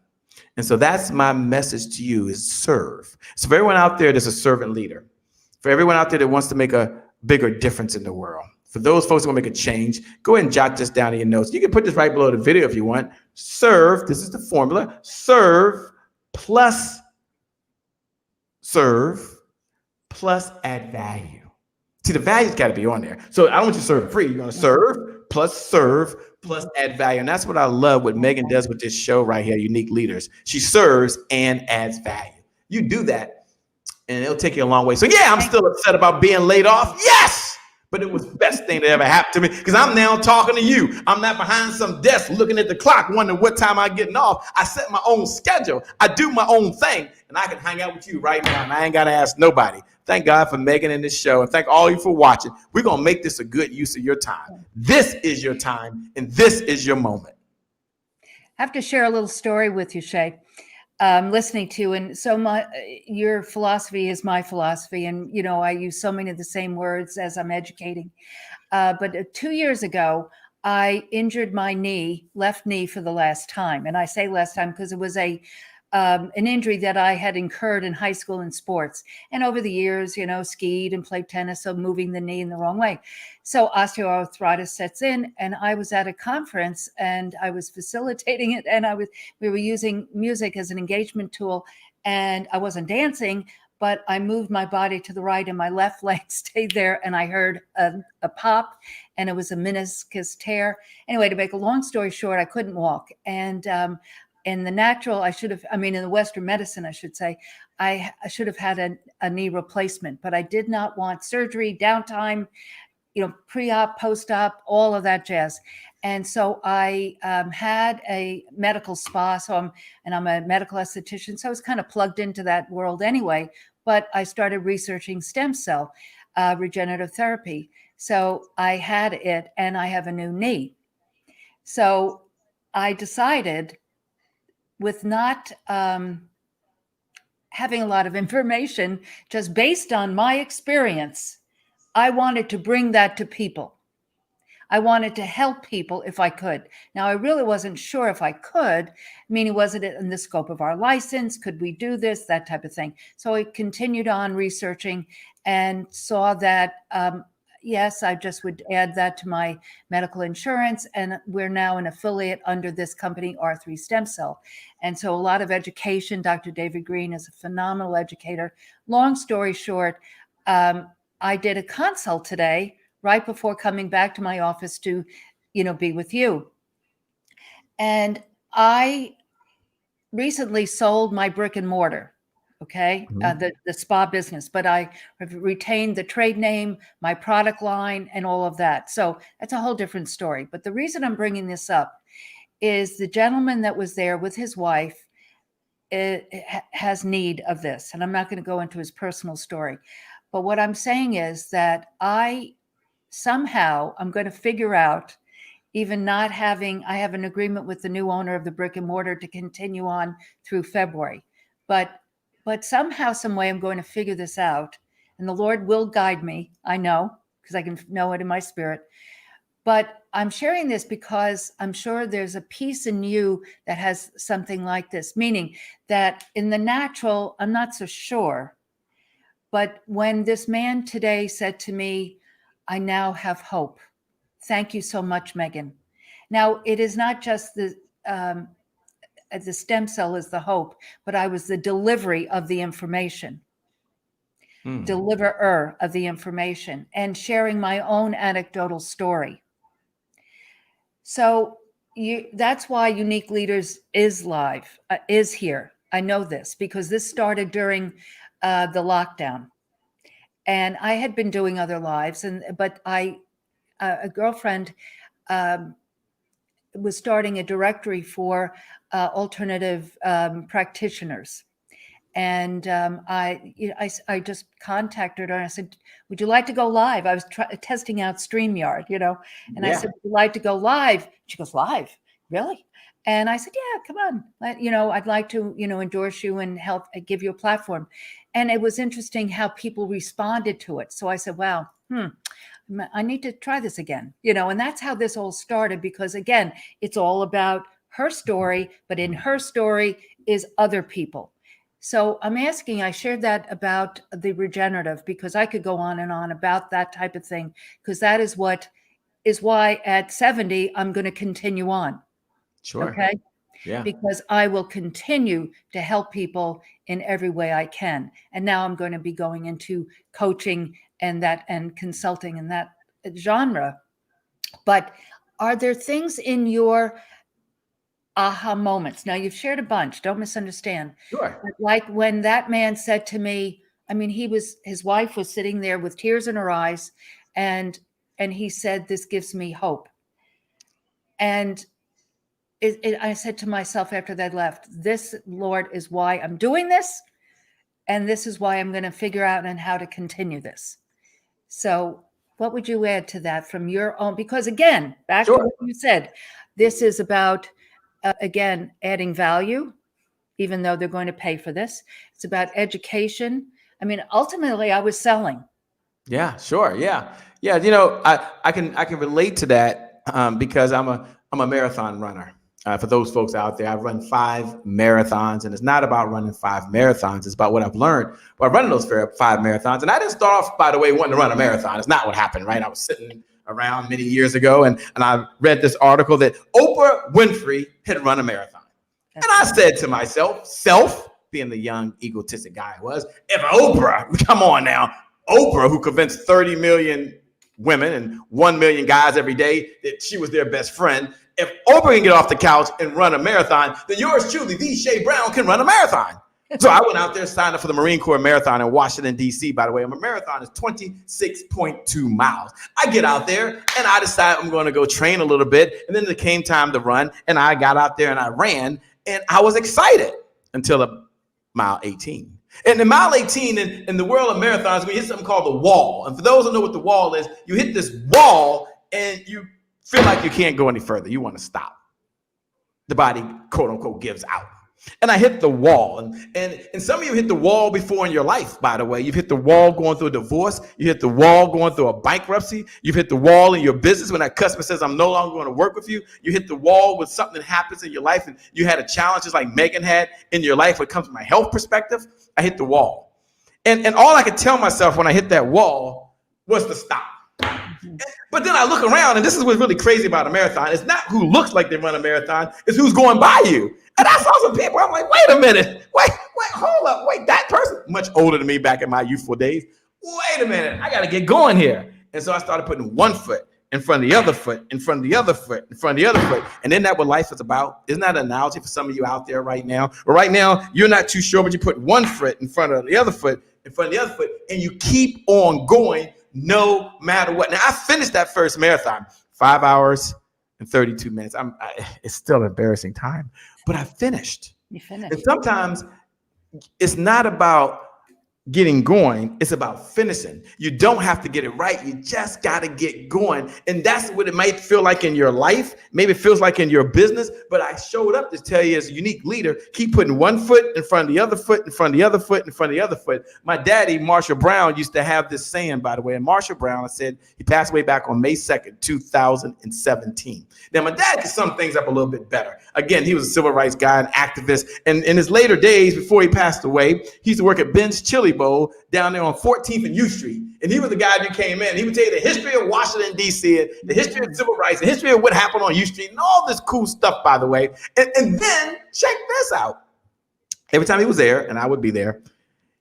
And so that's my message to you is serve. So for everyone out there that's a servant leader, for everyone out there that wants to make a bigger difference in the world, for those folks who want to make a change, go ahead and jot this down in your notes. You can put this right below the video if you want. Serve, this is the formula, serve plus add value. See, the value's got to be on there. So I don't want you to serve free. You're going to serve plus add value. And that's what I love what Megan does with this show right here, Unique Leaders. She serves and adds value. You do that and it'll take you a long way. So yeah, I'm still upset about being laid off. Yes, But it was the best thing that ever happened to me because I'm now talking to you. I'm not behind some desk looking at the clock, wondering what time I'm getting off. I set my own schedule. I do my own thing, and I can hang out with you right now, and I ain't got to ask nobody. Thank God for Megan in this show, and thank all of you for watching. We're going to make this a good use of your time. This is your time, and this is your moment. I have to share a little story with you, Shay. Listening to, and so your philosophy is my philosophy, and I use so many of the same words as I'm educating. But 2 years ago, I injured my left knee for the last time, and I say last time because it was an injury that I had incurred in high school in sports, and over the years, skied and played tennis, so moving the knee in the wrong way. So osteoarthritis sets in, and I was at a conference and I was facilitating it, and we were using music as an engagement tool, and I wasn't dancing, but I moved my body to the right and my left leg stayed there, and I heard a pop, and it was a meniscus tear. Anyway, to make a long story short, I couldn't walk, and in the natural, in the Western medicine, I should say, I should have had a knee replacement, but I did not want surgery, downtime, pre-op, post-op, all of that jazz. And so I had a medical spa. I'm a medical esthetician, so I was kind of plugged into that world anyway. But I started researching stem cell regenerative therapy. So I had it, and I have a new knee. So I decided, with not having a lot of information, just based on my experience, I wanted to bring that to people. I wanted to help people if I could. Now, I really wasn't sure if I could, meaning was it in the scope of our license? Could we do this? That type of thing. So I continued on researching and saw that, yes, I just would add that to my medical insurance. And we're now an affiliate under this company, R3 Stem Cell. And so a lot of education. Dr. David Green is a phenomenal educator. Long story short, I did a consult today, right before coming back to my office to, be with you. And I recently sold my brick and mortar, okay, the spa business, but I have retained the trade name, my product line, and all of that. So that's a whole different story. But the reason I'm bringing this up is the gentleman that was there with his wife has need of this. And I'm not going to go into his personal story. But what I'm saying is that I'm going to figure out, even not having, I have an agreement with the new owner of the brick and mortar to continue on through February. But somehow, some way, I'm going to figure this out. And the Lord will guide me. I know, because I can know it in my spirit. But I'm sharing this because I'm sure there's a piece in you that has something like this, meaning that in the natural, I'm not so sure. But when this man today said to me, I now have hope. Thank you so much, Megan. Now, it is not just the stem cell is the hope, but I was the delivery of the information, deliverer of the information, and sharing my own anecdotal story. So that's why Unique Leaders is live, is here. I know this because this started during the lockdown. And I had been doing other lives, but a girlfriend was starting a directory for alternative practitioners. And I just contacted her and I said, would you like to go live? I was testing out StreamYard, and I said, would you like to go live? She goes, live? Really? And I said, yeah, come on. I'd like to, endorse you and help give you a platform. And it was interesting how people responded to it. So I said, wow, I need to try this again, and that's how this all started, because again, it's all about her story, but in her story is other people. So I shared that about the regenerative because I could go on and on about that type of thing, because that is why at 70, I'm going to continue on. Sure. Okay. Yeah. Because I will continue to help people in every way I can. And now I'm going to be going into coaching and consulting in that genre. But are there things in your aha moments? Now, you've shared a bunch, don't misunderstand. Sure. Like when that man said to me, his wife was sitting there with tears in her eyes, And he said, this gives me hope. And I said to myself after they left, this, Lord, is why I'm doing this. And this is why I'm going to figure out and how to continue this. So what would you add to that from your own? Because again, back to what you said, this is about, again, adding value, even though they're going to pay for this. It's about education. I mean, ultimately, I was selling. Yeah, sure. Yeah. Yeah. You know, I can relate to that because I'm a marathon runner. For those folks out there, I've run 5 marathons, and it's not about running 5 marathons. It's about what I've learned by running those 5 marathons. And I didn't start off, by the way, wanting to run a marathon. It's not what happened, right? I was sitting around many years ago, and I read this article that Oprah Winfrey had run a marathon. And I said to myself, being the young egotistic guy I was, if Oprah, come on now, Oprah, who convinced 30 million women and 1 million guys every day that she was their best friend, if Oprah can get off the couch and run a marathon, then yours truly, the Shay Brown, can run a marathon. So I went out there, signed up for the Marine Corps Marathon in Washington, D.C., by the way. My marathon is 26.2 miles. I get out there, and I decide I'm going to go train a little bit. And then it came time to run, and I got out there, and I ran, and I was excited until mile 18. And in mile 18, in the world of marathons, we hit something called the wall. And for those who know what the wall is, you hit this wall, and you feel like you can't go any further. You want to stop. The body, quote unquote, gives out. And I hit the wall. And some of you hit the wall before in your life, by the way. You've hit the wall going through a divorce. You hit the wall going through a bankruptcy. You've hit the wall in your business when that customer says, I'm no longer going to work with you. You hit the wall when something happens in your life and you had a challenge just like Megan had in your life when it comes from a health perspective. I hit the wall. And all I could tell myself when I hit that wall was to stop. But then I look around, and this is what's really crazy about a marathon. It's not who looks like they run a marathon, it's who's going by you. And I saw some people, I'm like, wait a minute, wait, hold up, wait, that person, much older than me back in my youthful days, wait a minute, I got to get going here. And so I started putting one foot in front of the other foot, in front of the other foot, in front of the other foot. And isn't that what life is about? Isn't that an analogy for some of you out there right now? Well, right now, you're not too sure, but you put one foot in front of the other foot, in front of the other foot, and you keep on going no matter what. Now, I finished that first marathon, 5 hours and 32 minutes. It's still embarrassing time, but I finished. You finished. And sometimes it's not about getting going, it's about finishing. You don't have to get it right. You just got to get going. And that's what it might feel like in your life. Maybe it feels like in your business, but I showed up to tell you as a unique leader, keep putting one foot in front of the other foot, in front of the other foot, in front of the other foot. My daddy, Marshall Brown, used to have this saying, by the way, and Marshall Brown, I said, he passed away back on May 2nd, 2017. Now, my dad could sum things up a little bit better. Again, he was a civil rights guy, an activist. And in his later days, before he passed away, he used to work at Ben's Chili Bowl down there on 14th and U Street. And he was the guy who came in. He would tell you the history of Washington, D.C., and the history of civil rights, the history of what happened on U Street, and all this cool stuff, by the way. And then check this out. Every time he was there, and I would be there,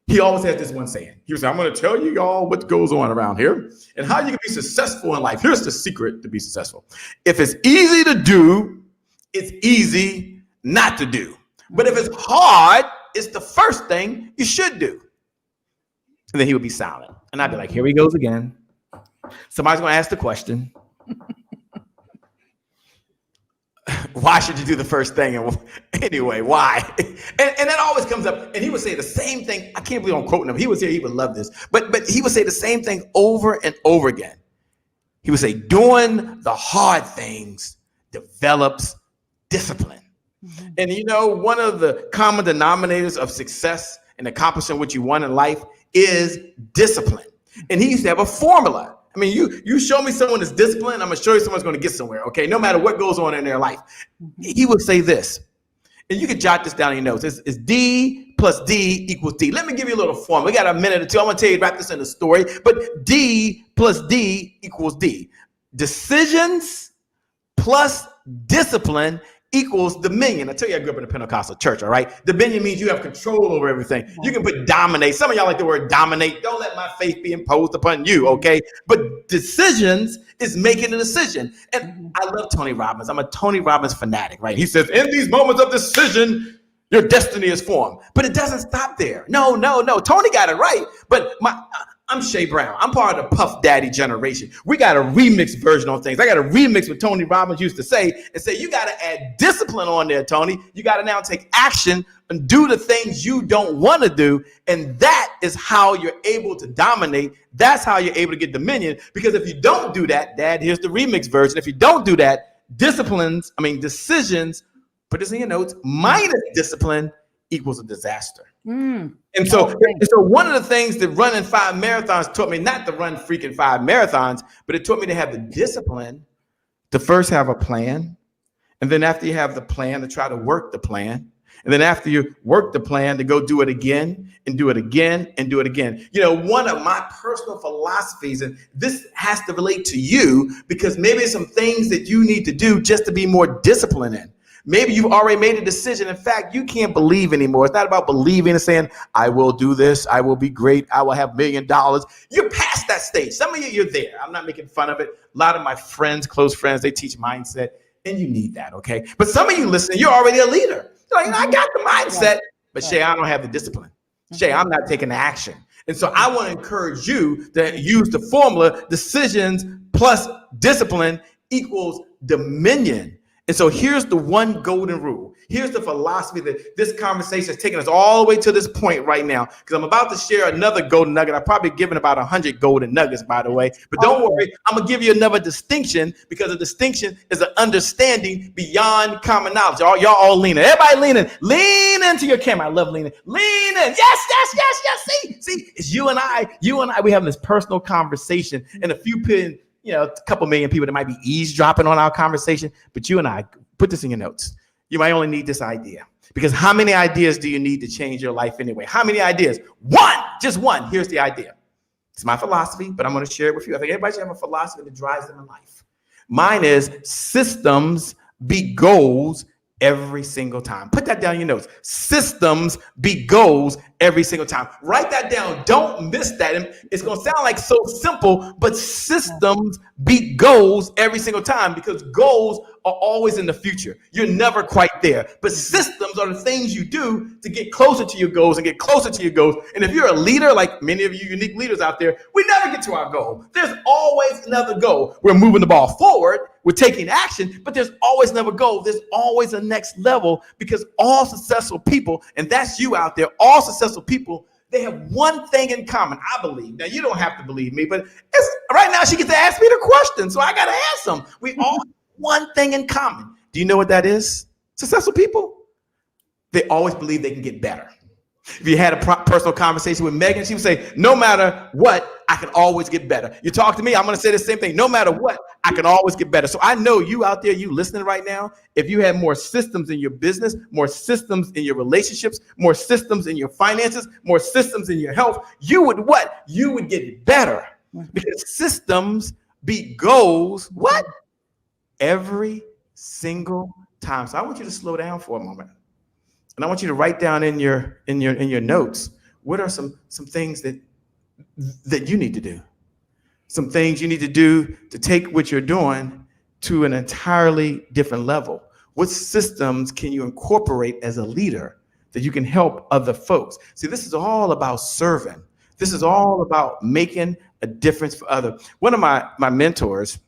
he always had this one saying. He would say, I'm going to tell you y'all what goes on around here and how you can be successful in life. Here's the secret to be successful. If it's easy to do, it's easy not to do. But if it's hard, it's the first thing you should do. And then he would be silent. And I'd be like, here he goes again. Somebody's going to ask the question. Why should you do the first thing? And anyway, why? And that always comes up. And he would say the same thing. I can't believe I'm quoting him. He was here. He would love this. But he would say the same thing over and over again. He would say, doing the hard things develops discipline. Mm-hmm. And you know, one of the common denominators of success and accomplishing what you want in life is discipline. And he used to have a formula. I mean, you show me someone that's disciplined, I'm going to show you someone's going to get somewhere, okay? No matter what goes on in their life. He would say this, and you can jot this down in your notes. It's D plus D equals D. Let me give you a little formula. We got a minute or two. I'm going to tell you, wrap this in the story. But D plus D equals D. Decisions plus discipline equals dominion. I tell you, I grew up in a Pentecostal church, all right? Dominion means you have control over everything. You can put dominate. Some of y'all like the word dominate. Don't let my faith be imposed upon you, okay? But decisions is making a decision. And I love Tony Robbins. I'm a Tony Robbins fanatic, right? He says, in these moments of decision, your destiny is formed. But it doesn't stop there. No. Tony got it right. But I'm Shay Brown. I'm part of the Puff Daddy generation. We got a remix version on things. I got a remix what Tony Robbins used to say and say, you got to add discipline on there, Tony. You got to now take action and do the things you don't want to do. And that is how you're able to dominate. That's how you're able to get dominion. Because if you don't do that, Dad, here's the remix version. If you don't do that, decisions, put this in your notes, minus discipline equals a disaster. And so one of the things that running 5 marathons taught me, not to run freaking 5 marathons, but it taught me to have the discipline to first have a plan. And then after you have the plan, to try to work the plan. And then after you work the plan, to go do it again and do it again and do it again. You know, one of my personal philosophies, and this has to relate to you because maybe some things that you need to do just to be more disciplined in. Maybe you've already made a decision. In fact, you can't believe anymore. It's not about believing and saying, I will do this. I will be great. I will have $1 million. You're past that stage. Some of you, you're there. I'm not making fun of it. A lot of my friends, close friends, they teach mindset, and you need that, okay? But some of you listening, you're already a leader. You're like, I got the mindset, but Shay, I don't have the discipline. Shay, I'm not taking action. And so I want to encourage you to use the formula, decisions plus discipline equals dominion. And so here's the one golden rule. Here's the philosophy that this conversation has taken us all the way to this point right now, because I'm about to share another golden nugget. I've probably given about 100 golden nuggets, by the way. But don't worry, I'm going to give you another distinction, because a distinction is an understanding beyond common knowledge. Y'all all leaning. Everybody leaning. Lean into your camera. I love leaning. Lean in. Yes. See, it's you and I. We having this personal conversation, and a few a couple million people that might be eavesdropping on our conversation, but you and I, put this in your notes. You might only need this idea, because how many ideas do you need to change your life anyway? How many ideas? One, just one. Here's the idea. It's my philosophy, but I'm going to share it with you. I think everybody should have a philosophy that drives them in life. Mine is systems beat goals every single time. Put that down in your notes. Systems beat goals every single time. Write that down. Don't miss that. And it's going to sound like so simple, but systems beat goals every single time, because goals are always in the future. You're never quite there. But systems are the things you do to get closer to your goals and get closer to your goals. And if you're a leader, like many of you unique leaders out there, we never get to our goal. There's always another goal. We're moving the ball forward. We're taking action, but there's always another goal. There's always a next level, because all successful people, and that's you out there, all successful people, they have one thing in common, I believe. Now, you don't have to believe me, but right now she gets to ask me the question, so I got to ask them. We all have one thing in common. Do you know what that is? Successful people, they always believe they can get better. If you had a personal conversation with Megan, she would say, no matter what, I can always get better. You talk to me, I'm going to say the same thing. No matter what, I can always get better. So I know you out there, you listening right now, if you had more systems in your business, more systems in your relationships, more systems in your finances, more systems in your health, you would what? You would get better, because systems beat goals, what? Every single time. So I want you to slow down for a moment. And I want you to write down in your notes, what are some things that you need to do? Some things you need to do to take what you're doing to an entirely different level. What systems can you incorporate as a leader that you can help other folks? See, this is all about serving. This is all about making a difference for others. One of my mentors,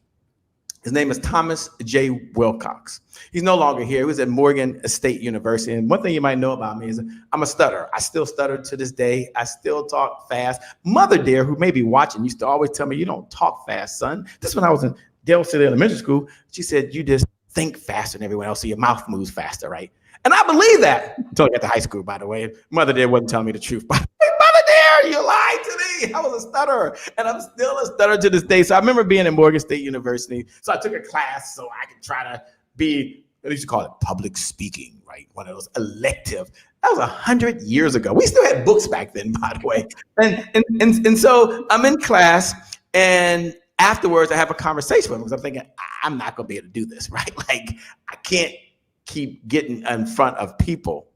his name is Thomas J. Wilcox. He's no longer here. He was at Morgan State University. And one thing you might know about me is I'm a stutterer. I still stutter to this day. I still talk fast. Mother dear, who may be watching, used to always tell me, you don't talk fast, son. This when I was in Dale City Elementary School. She said, you just think faster than everyone else, so your mouth moves faster, right? And I believe that until I got to high school, by the way. Mother dear wasn't telling me the truth. But Mother dear, you lied to me. I was a stutterer, and I'm still a stutterer to this day. So I remember being at Morgan State University. So I took a class so I could try to be, they used to call it public speaking, right? One of those elective. That was 100 years ago. We still had books back then, by the way. And so I'm in class, and afterwards I have a conversation with him, because I'm thinking, I'm not going to be able to do this, right? Like, I can't keep getting in front of people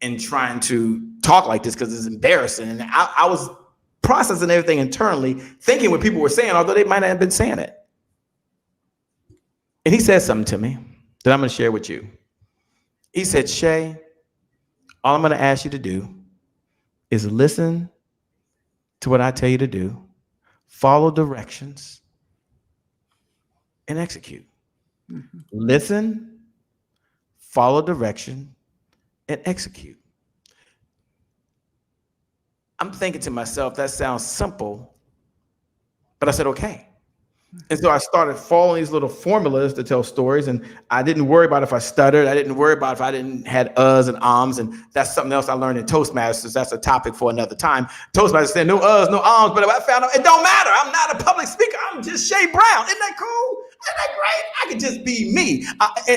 and trying to talk like this, because it's embarrassing. And I was processing everything internally, thinking what people were saying, although they might not have been saying it. And he said something to me that I'm going to share with you. He said, Shay, all I'm going to ask you to do is listen to what I tell you to do, follow directions, and execute. Mm-hmm. Listen, follow direction, and execute. I'm thinking to myself, that sounds simple, but I said, okay. And so I started following these little formulas to tell stories, and I didn't worry about if I stuttered. I didn't worry about if I didn't had uhs and ums, and that's something else I learned in Toastmasters. That's a topic for another time. Toastmasters said no uhs, no ums, but I found out it don't matter. I'm not a public speaker. I'm just Shay Brown. Isn't that cool? Isn't that great? I could just be me.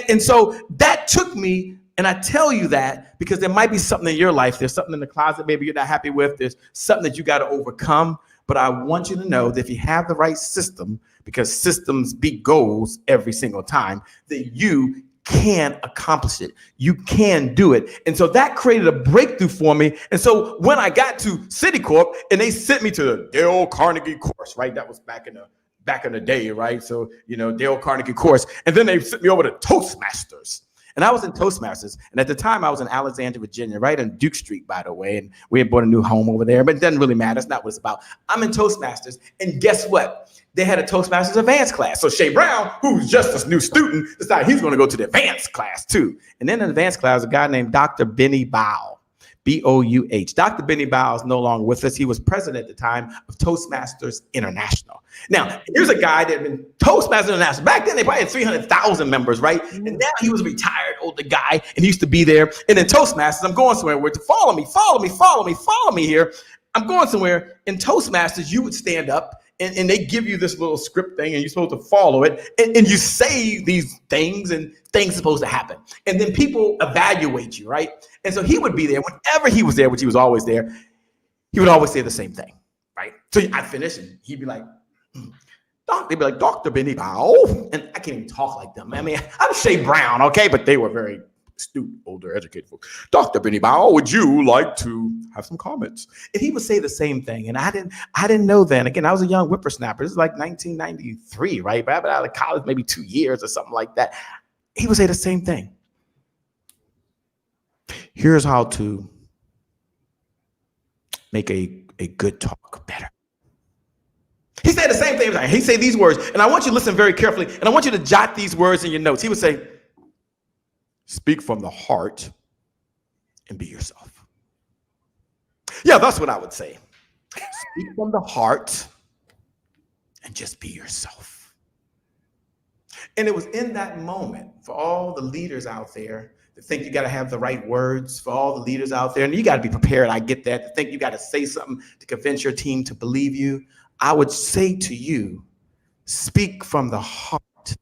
And so that took me, and I tell you that because there might be something in your life. There's something in the closet maybe you're not happy with. There's something that you got to overcome. But I want you to know that if you have the right system, because systems beat goals every single time, that you can accomplish it. You can do it. And so that created a breakthrough for me. And so when I got to Citicorp and they sent me to the Dale Carnegie course, right? That was back in the day, right? So, Dale Carnegie course. And then they sent me over to Toastmasters. And I was in Toastmasters. And at the time, I was in Alexandria, Virginia, right on Duke Street, by the way. And we had bought a new home over there, but it doesn't really matter. That's not what it's about. I'm in Toastmasters. And guess what? They had a Toastmasters advanced class. So Shay Brown, who's just a new student, decided he's going to go to the advanced class too. And then in the advanced class, a guy named Dr. Benny Bauh. B-O-U-H. Dr. Benny Bauh is no longer with us. He was president at the time of Toastmasters International. Now, here's a guy that had been Toastmasters International. Back then, they probably had 300,000 members, right? And now he was a retired older guy, and he used to be there. And in Toastmasters, I'm going somewhere where to follow me here. I'm going somewhere. In Toastmasters, you would stand up, and they give you this little script thing, and you're supposed to follow it, and you say these things, and things are supposed to happen. And then people evaluate you, right? And so he would be there. Whenever he was there, which he was always there, he would always say the same thing, right? So I'd finish, and he'd be like, they'd be like, Dr. Benny Bauh. And I can't even talk like them. I mean, I'm Shay Brown, okay? But they were very astute, older, educated folks. Dr. Benny Bauh, would you like to have some comments? And he would say the same thing. And I didn't know then. Again, I was a young whippersnapper. This is like 1993, right? But I've been out of college maybe 2 years or something like that. He would say the same thing. Here's how to make a good talk better. He said the same thing. He said these words, and I want you to listen very carefully, and I want you to jot these words in your notes. He would say, speak from the heart and be yourself. Yeah, that's what I would say. Speak from the heart and just be yourself. And it was in that moment for all the leaders out there to think you got to have the right words, for all the leaders out there, and you got to be prepared. I get that. To think you got to say something to convince your team to believe you. I would say to you, speak from the heart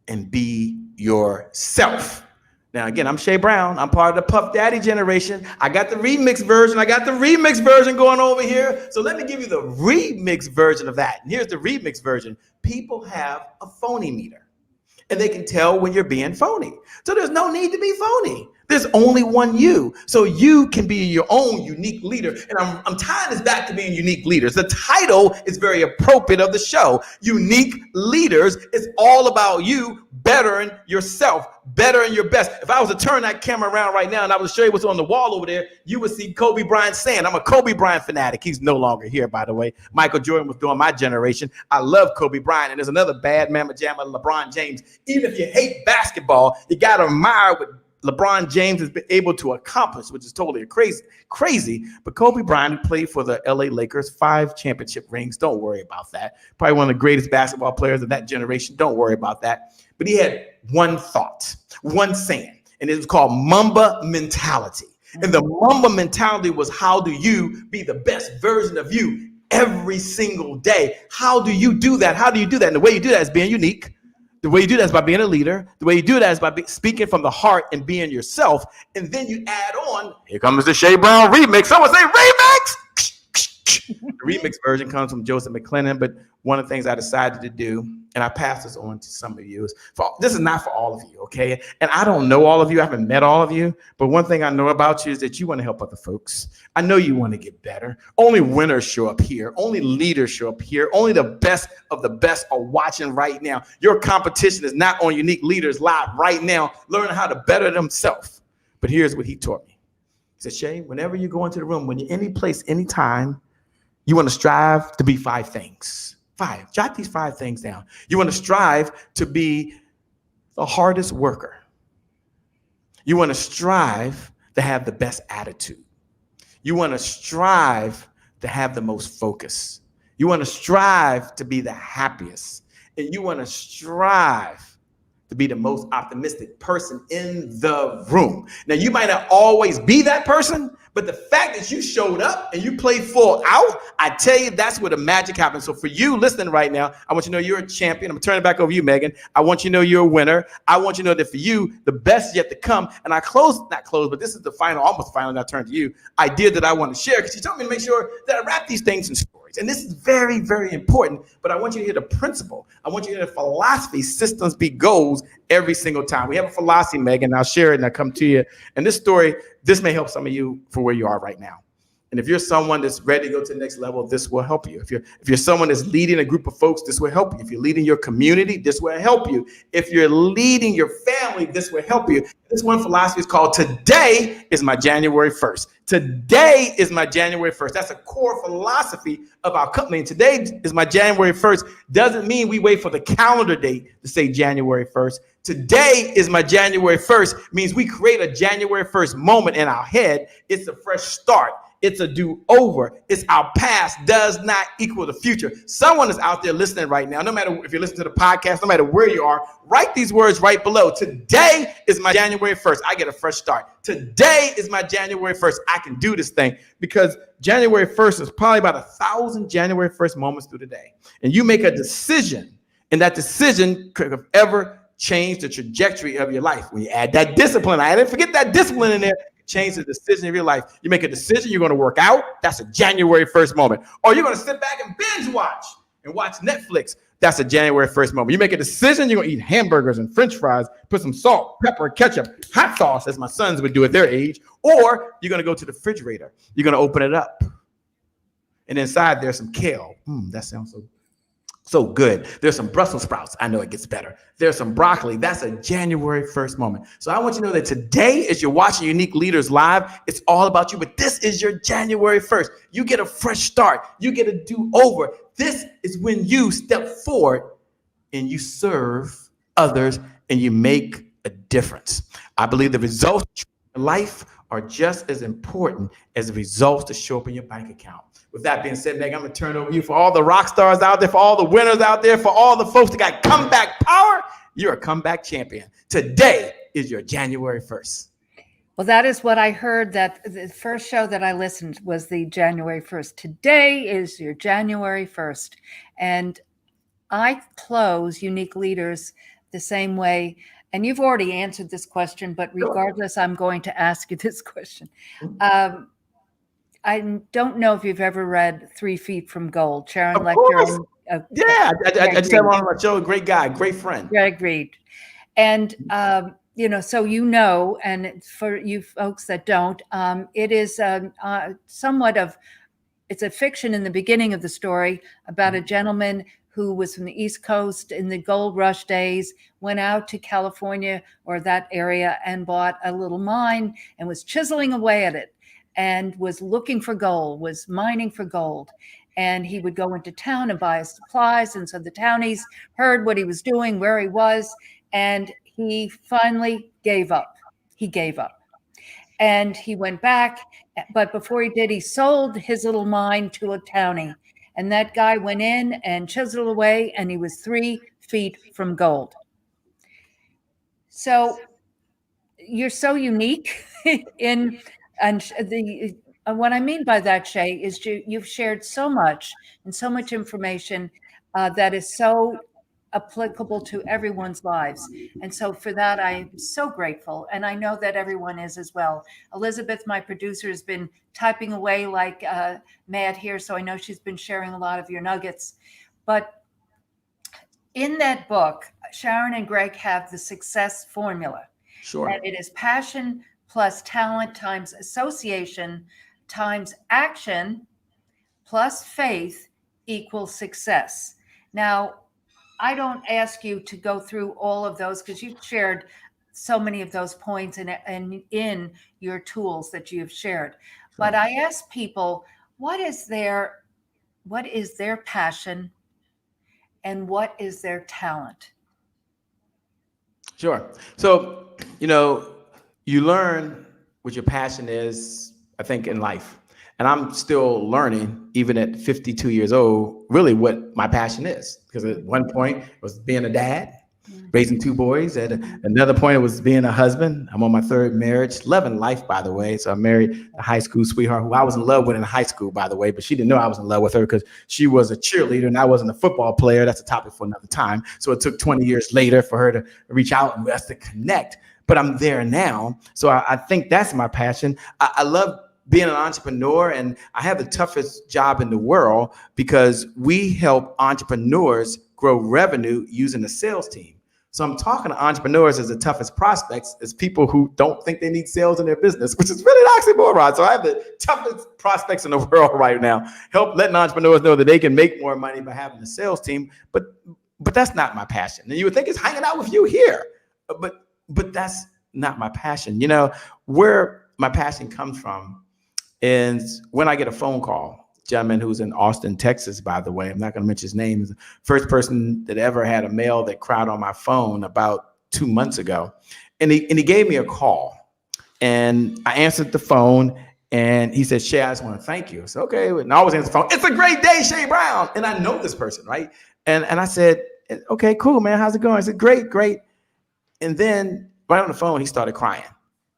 and be yourself. Now, again, I'm Shay Brown. I'm part of the Puff Daddy generation. I got the remix version. Going over here. So let me give you the remix version of that. And here's the remix version. People have a phony meter, and they can tell when you're being phony. So there's no need to be phony. There's only one you. So you can be your own unique leader. And I'm tying this back to being unique leaders. The title is very appropriate of the show. Unique Leaders is all about you bettering yourself, bettering your best. If I was to turn that camera around right now and I was to show you what's on the wall over there, you would see Kobe Bryant saying, I'm a Kobe Bryant fanatic. He's no longer here, by the way. Michael Jordan was doing my generation. I love Kobe Bryant. And there's another bad mamma jamma, LeBron James. Even if you hate basketball, you got to admire what LeBron James has been able to accomplish, which is totally crazy. But Kobe Bryant played for the LA Lakers, 5 championship rings. Don't worry about that. Probably one of the greatest basketball players of that generation. Don't worry about that. But he had one thought, one saying, and it was called Mamba mentality. And the Mamba mentality was, how do you be the best version of you every single day? How do you do that? And the way you do that is being unique. The way you do that is by being a leader. The way you do that is by speaking from the heart and being yourself. And then you add on, here comes the Shay Brown remix. Someone say remix. The remix version comes from Joseph McClellan, but one of the things I decided to do, and I pass this on to some of you, this is not for all of you, okay? And I don't know all of you. I haven't met all of you, but one thing I know about you is that you want to help other folks. I know you want to get better. Only winners show up here. Only leaders show up here. Only the best of the best are watching right now. Your competition is not on Unique Leaders Live right now, learning how to better themselves. But here's what he taught me. He said, Shay, whenever you go into the room, when you're any place, anytime, You want to strive to be 5 things. 5. Jot these 5 things down. You want to strive to be the hardest worker. You want to strive to have the best attitude. You want to strive to have the most focus. You want to strive to be the happiest. And you want to strive to be the most optimistic person in the room. Now, you might not always be that person, but the fact that you showed up and you played full out, I tell you, that's where the magic happens. So for you listening right now, I want you to know you're a champion. I'm going to turn it back over to you, Megan. I want you to know you're a winner. I want you to know that for you, the best is yet to come. And not close, but this is the final, almost final, and I turn to you, idea that I want to share, because you told me to make sure that I wrap these things in stories. And this is very, very important, but I want you to hear the principle. I want you to hear the philosophy, systems beat goals every single time. We have a philosophy, Megan, I'll share it and I'll come to you. And this story, this may help some of you for where you are right now. And if you're someone that's ready to go to the next level, this will help you. If you're someone that's leading a group of folks, this will help you. If you're leading your community, this will help you. If you're leading your family, this will help you. This one philosophy is called today is my January 1st. Today is my January 1st. That's a core philosophy of our company. And today is my January 1st doesn't mean we wait for the calendar date to say January 1st. Today is my January 1st means we create a January 1st moment in our head. It's a fresh start. It's a do-over. It's our past does not equal the future. Someone is out there listening right now, no matter if you're listening to the podcast, no matter where you are, write these words right below. Today is my January 1st. I get a fresh start. Today is my January 1st. I can do this thing, because January 1st is probably about 1,000 January 1st moments through the day. And you make a decision, and that decision could have ever changed the trajectory of your life. When you add that discipline, I didn't forget that discipline in there. Change the decision of your life. You make a decision, you're going to work out. That's a January 1st moment. Or you're going to sit back and binge watch and watch Netflix. That's a January 1st moment. You make a decision, you're going to eat hamburgers and French fries, put some salt, pepper, ketchup, hot sauce, as my sons would do at their age. Or you're going to go to the refrigerator. You're going to open it up. And inside there's some kale. That sounds so good. There's some Brussels sprouts. I know it gets better. There's some broccoli. That's a January 1st moment. So I want you to know that today, as you're watching Unique Leaders Live, it's all about you, but this is your January 1st. You get a fresh start. You get a do-over. This is when you step forward and you serve others and you make a difference. I believe the results in your life are just as important as the results that show up in your bank account. With that being said, Meg, I'm going to turn it over to you. For all the rock stars out there, for all the winners out there, for all the folks that got comeback power, you're a comeback champion. Today is your January 1st. Well, that is what I heard. That the first show that I listened was the January 1st. Today is your January 1st. And I close Unique Leaders the same way. And you've already answered this question, but regardless, I'm going to ask you this question. I don't know if you've ever read 3 Feet from Gold, Sharon Lecter. Yeah, I just had him on my show. Great guy, great friend. Greg Reed. And, so and for you folks that don't, it is somewhat of, it's a fiction in the beginning of the story about a gentleman who was from the East Coast in the gold rush days, went out to California or that area and bought a little mine and was chiseling away at it, and was looking for gold, was mining for gold. And he would go into town and buy his supplies. And so the townies heard what he was doing, where he was, and he finally gave up. He gave up. And he went back. But before he did, he sold his little mine to a townie. And that guy went in and chiseled away, and he was 3 feet from gold. So you're so unique in... And what I mean by that, Shay, is you've shared so much and so much information that is so applicable to everyone's lives. And so for that, I'm so grateful. And I know that everyone is as well. Elizabeth, my producer, has been typing away like mad here. So I know she's been sharing a lot of your nuggets. But in that book, Sharon and Greg have the success formula. Sure. And it is passion plus talent times association times action plus faith equals success. Now, I don't ask you to go through all of those because you've shared so many of those points and in your tools that you've shared. But I ask people, what is their what is their passion and what is their talent? Sure. So, you learn what your passion is, I think, in life. And I'm still learning, even at 52 years old, really what my passion is. Because at one point it was being a dad, raising two boys. At another point, it was being a husband. I'm on my third marriage, loving life, by the way. So I married a high school sweetheart who I was in love with in high school, by the way, but she didn't know I was in love with her because she was a cheerleader and I wasn't a football player. That's a topic for another time. So it took 20 years later for her to reach out and us to connect. But I'm there now. So I think that's my passion. I love being an entrepreneur, and I have the toughest job in the world because we help entrepreneurs grow revenue using a sales team. So I'm talking to entrepreneurs as the toughest prospects as people who don't think they need sales in their business, which is really an oxymoron. So I have the toughest prospects in the world right now, letting entrepreneurs know that they can make more money by having a sales team. But that's not my passion. And you would think it's hanging out with you here, but that's not my passion. Where my passion comes from is when I get a phone call. Gentleman who's in Austin, Texas, by the way, I'm not going to mention his name, is the first person that ever had a male that cried on my phone about 2 months ago. And he gave me a call, and I answered the phone, and he said, "Shay, I just want to thank you." I said, "Okay." And I always answer the phone. "It's a great day, Shay Brown." And I know this person, right? And I said, "Okay, cool, man. How's it going?" I said, "Great." And then right on the phone, he started crying.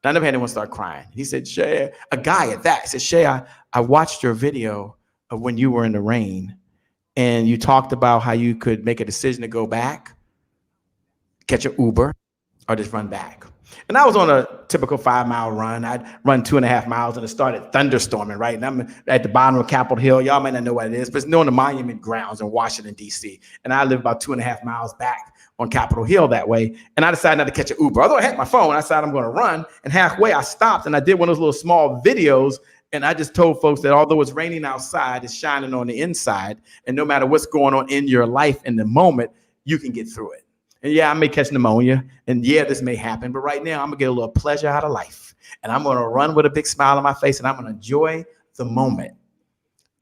I never had anyone start crying. He said, "Shay," a guy at that, he said, "Shay, I watched your video of when you were in the rain and you talked about how you could make a decision to go back, catch an Uber, or just run back." And I was on a typical 5-mile run. I'd run 2.5 miles and it started thunderstorming, right? And I'm at the bottom of Capitol Hill. Y'all might not know what it is, but it's on the Monument Grounds in Washington, D.C. And I live about 2.5 miles back on Capitol Hill that way. And I decided not to catch an Uber. Although I had my phone, I decided I'm going to run. And halfway I stopped and I did one of those little small videos. And I just told folks that although it's raining outside, it's shining on the inside. And no matter what's going on in your life in the moment, you can get through it. And yeah, I may catch pneumonia. And yeah, this may happen. But right now, I'm going to get a little pleasure out of life. And I'm going to run with a big smile on my face. And I'm going to enjoy the moment.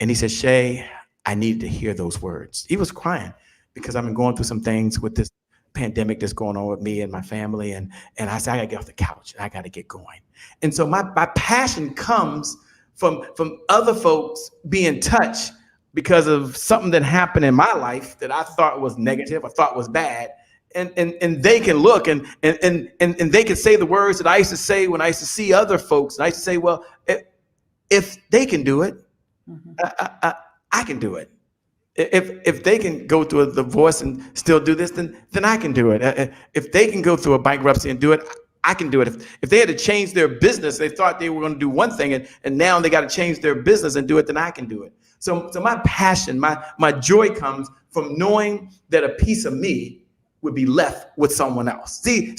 And he said, "Shay, I needed to hear those words." He was crying because I've been going through some things with this pandemic that's going on with me and my family. And I said, I got to get off the couch and I got to get going. And so my passion comes from other folks being touched because of something that happened in my life that I thought was negative, I thought was bad. And they can look and they can say the words that I used to say when I used to see other folks. And I used to say, well, if they can do it, I can do it. If they can go through a divorce and still do this, then I can do it. If they can go through a bankruptcy and do it, I can do it. If they had to change their business, they thought they were going to do one thing and now they got to change their business and do it, then I can do it. So my passion, my joy comes from knowing that a piece of me would be left with someone else. See,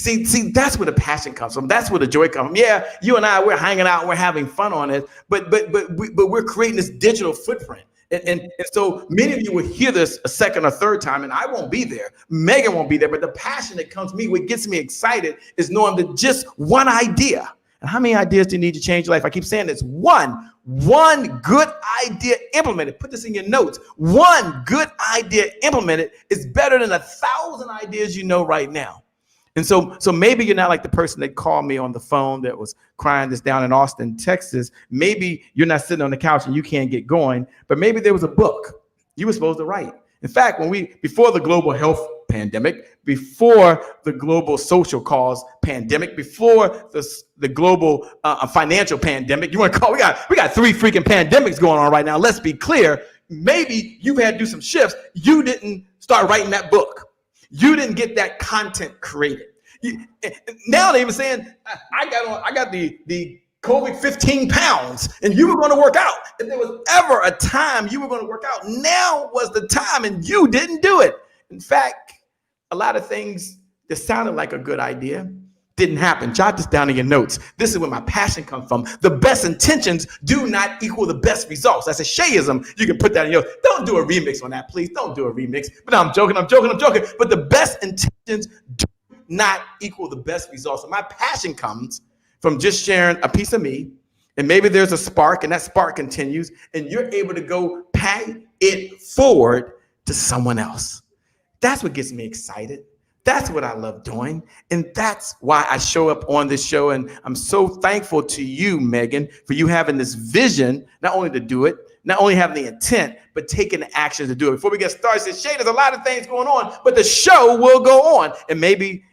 that's where the passion comes from. That's where the joy comes from. Yeah, you and I, we're hanging out, we're having fun on it, but we're creating this digital footprint. And so many of you will hear this a second or third time, and I won't be there. Megan won't be there, but the passion that comes to me, what gets me excited is knowing that just one idea. And how many ideas do you need to change your life? I keep saying this, one good idea implemented. Put this in your notes. One good idea implemented is better than 1,000 ideas you know right now. And so maybe you're not like the person that called me on the phone that was crying this down in Austin, Texas. Maybe you're not sitting on the couch and you can't get going, but maybe there was a book you were supposed to write. In fact, before the global health pandemic, before the global social cause pandemic, before the global financial pandemic, we got 3 freaking pandemics going on right now. Let's be clear. Maybe you've had to do some shifts. You didn't start writing that book. You didn't get that content created. Now they're even saying, I got the COVID 15 pounds and you were going to work out. If there was ever a time you were going to work out, now was the time and you didn't do it. In fact, a lot of things that sounded like a good idea didn't happen. Jot this down in your notes. This is where my passion comes from. The best intentions do not equal the best results. That's a Shayism. You can put that in your, don't do a remix on that, please. Don't do a remix. But no, I'm joking. But the best intentions do not equal the best results. And my passion comes from just sharing a piece of me And maybe there's a spark and that spark continues and you're able to go pay it forward to someone else. That's what gets me excited. That's what I love doing. And that's why I show up on this show. And I'm so thankful to you, Megan, for you having this vision, not only to do it, not only having the intent, but taking the action to do it. Before we get started, Shay, there's a lot of things going on, but the show will go on. And maybe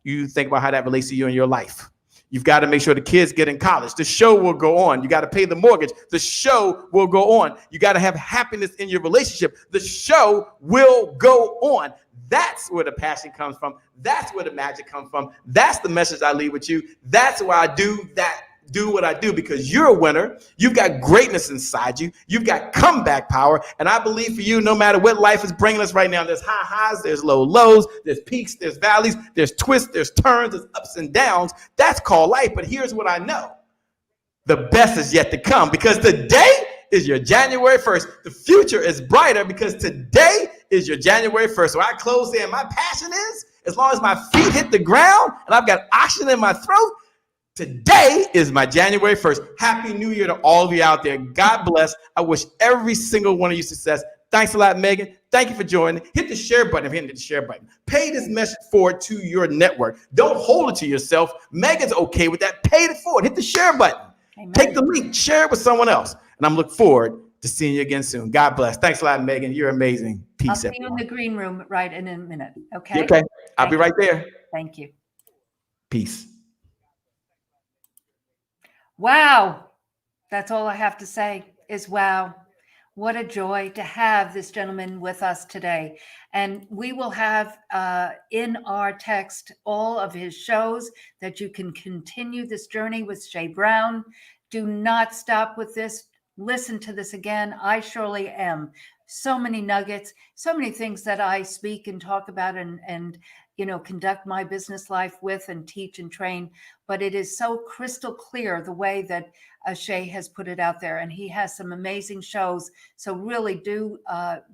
you think about how that relates to you in your life. You've got to make sure the kids get in college. The show will go on. You got to pay the mortgage. The show will go on. You got to have happiness in your relationship. The show will go on. That's where the passion comes from. That's where the magic comes from. That's the message I leave with you. That's why I do what I do, because you're a winner. You've got greatness inside you. You've got comeback power. And I believe for you, no matter what life is bringing us right now, there's high highs, there's low lows, there's peaks, there's valleys, there's twists, there's turns, there's ups and downs. That's called life. But here's what I know. The best is yet to come, because today is your January 1st. The future is brighter because today is your January 1st. So I close there. My passion is, as long as my feet hit the ground and I've got oxygen in my throat, today is my January 1st. Happy New Year to all of you out there. God bless. I wish every single one of you success. Thanks a lot, Megan. Thank you for joining. Hit the share button if you hit the share button. Pay this message forward to your network. Don't hold it to yourself. Megan's okay with that. Pay it forward. Hit the share button. Amen. Take the link. Share it with someone else. And I'm looking forward to seeing you again soon. God bless. Thanks a lot, Megan. You're amazing. Peace. I'll see you in the green room right in a minute. Okay. Okay. I'll be right there. Thank you. Peace. Wow. That's all I have to say is wow. What a joy to have this gentleman with us today. And we will have in our text all of his shows that you can continue this journey with Shay Brown. Do not stop with this. Listen to this again. I surely am. So many nuggets, so many things that I speak and talk about and conduct my business life with and teach and train. But it is so crystal clear the way that Shay has put it out there. And he has some amazing shows. So really do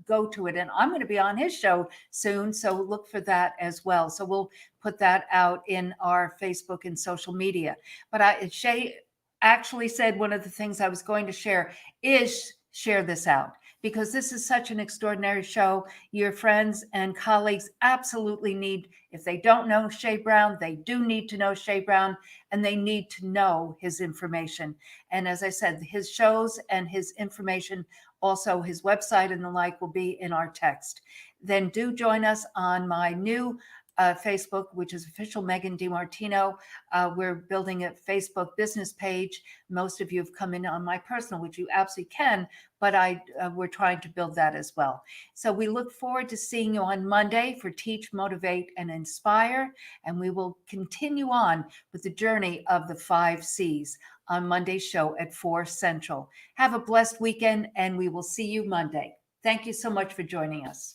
go to it. And I'm going to be on his show soon. So look for that as well. So we'll put that out in our Facebook and social media. But Shay actually said one of the things I was going to share is share this out, because this is such an extraordinary show. Your friends and colleagues absolutely need, if they don't know Shay Brown, they do need to know Shay Brown, and they need to know his information. And as I said, his shows and his information, also his website and the like, will be in our text. Then do join us on my new Facebook, which is official Megan DiMartino. We're building a Facebook business page. Most of you have come in on my personal, which you absolutely can, but we're trying to build that as well. So we look forward to seeing you on Monday for Teach, Motivate, and Inspire. And we will continue on with the journey of the 5 C's on Monday's show at 4 Central. Have a blessed weekend, and we will see you Monday. Thank you so much for joining us.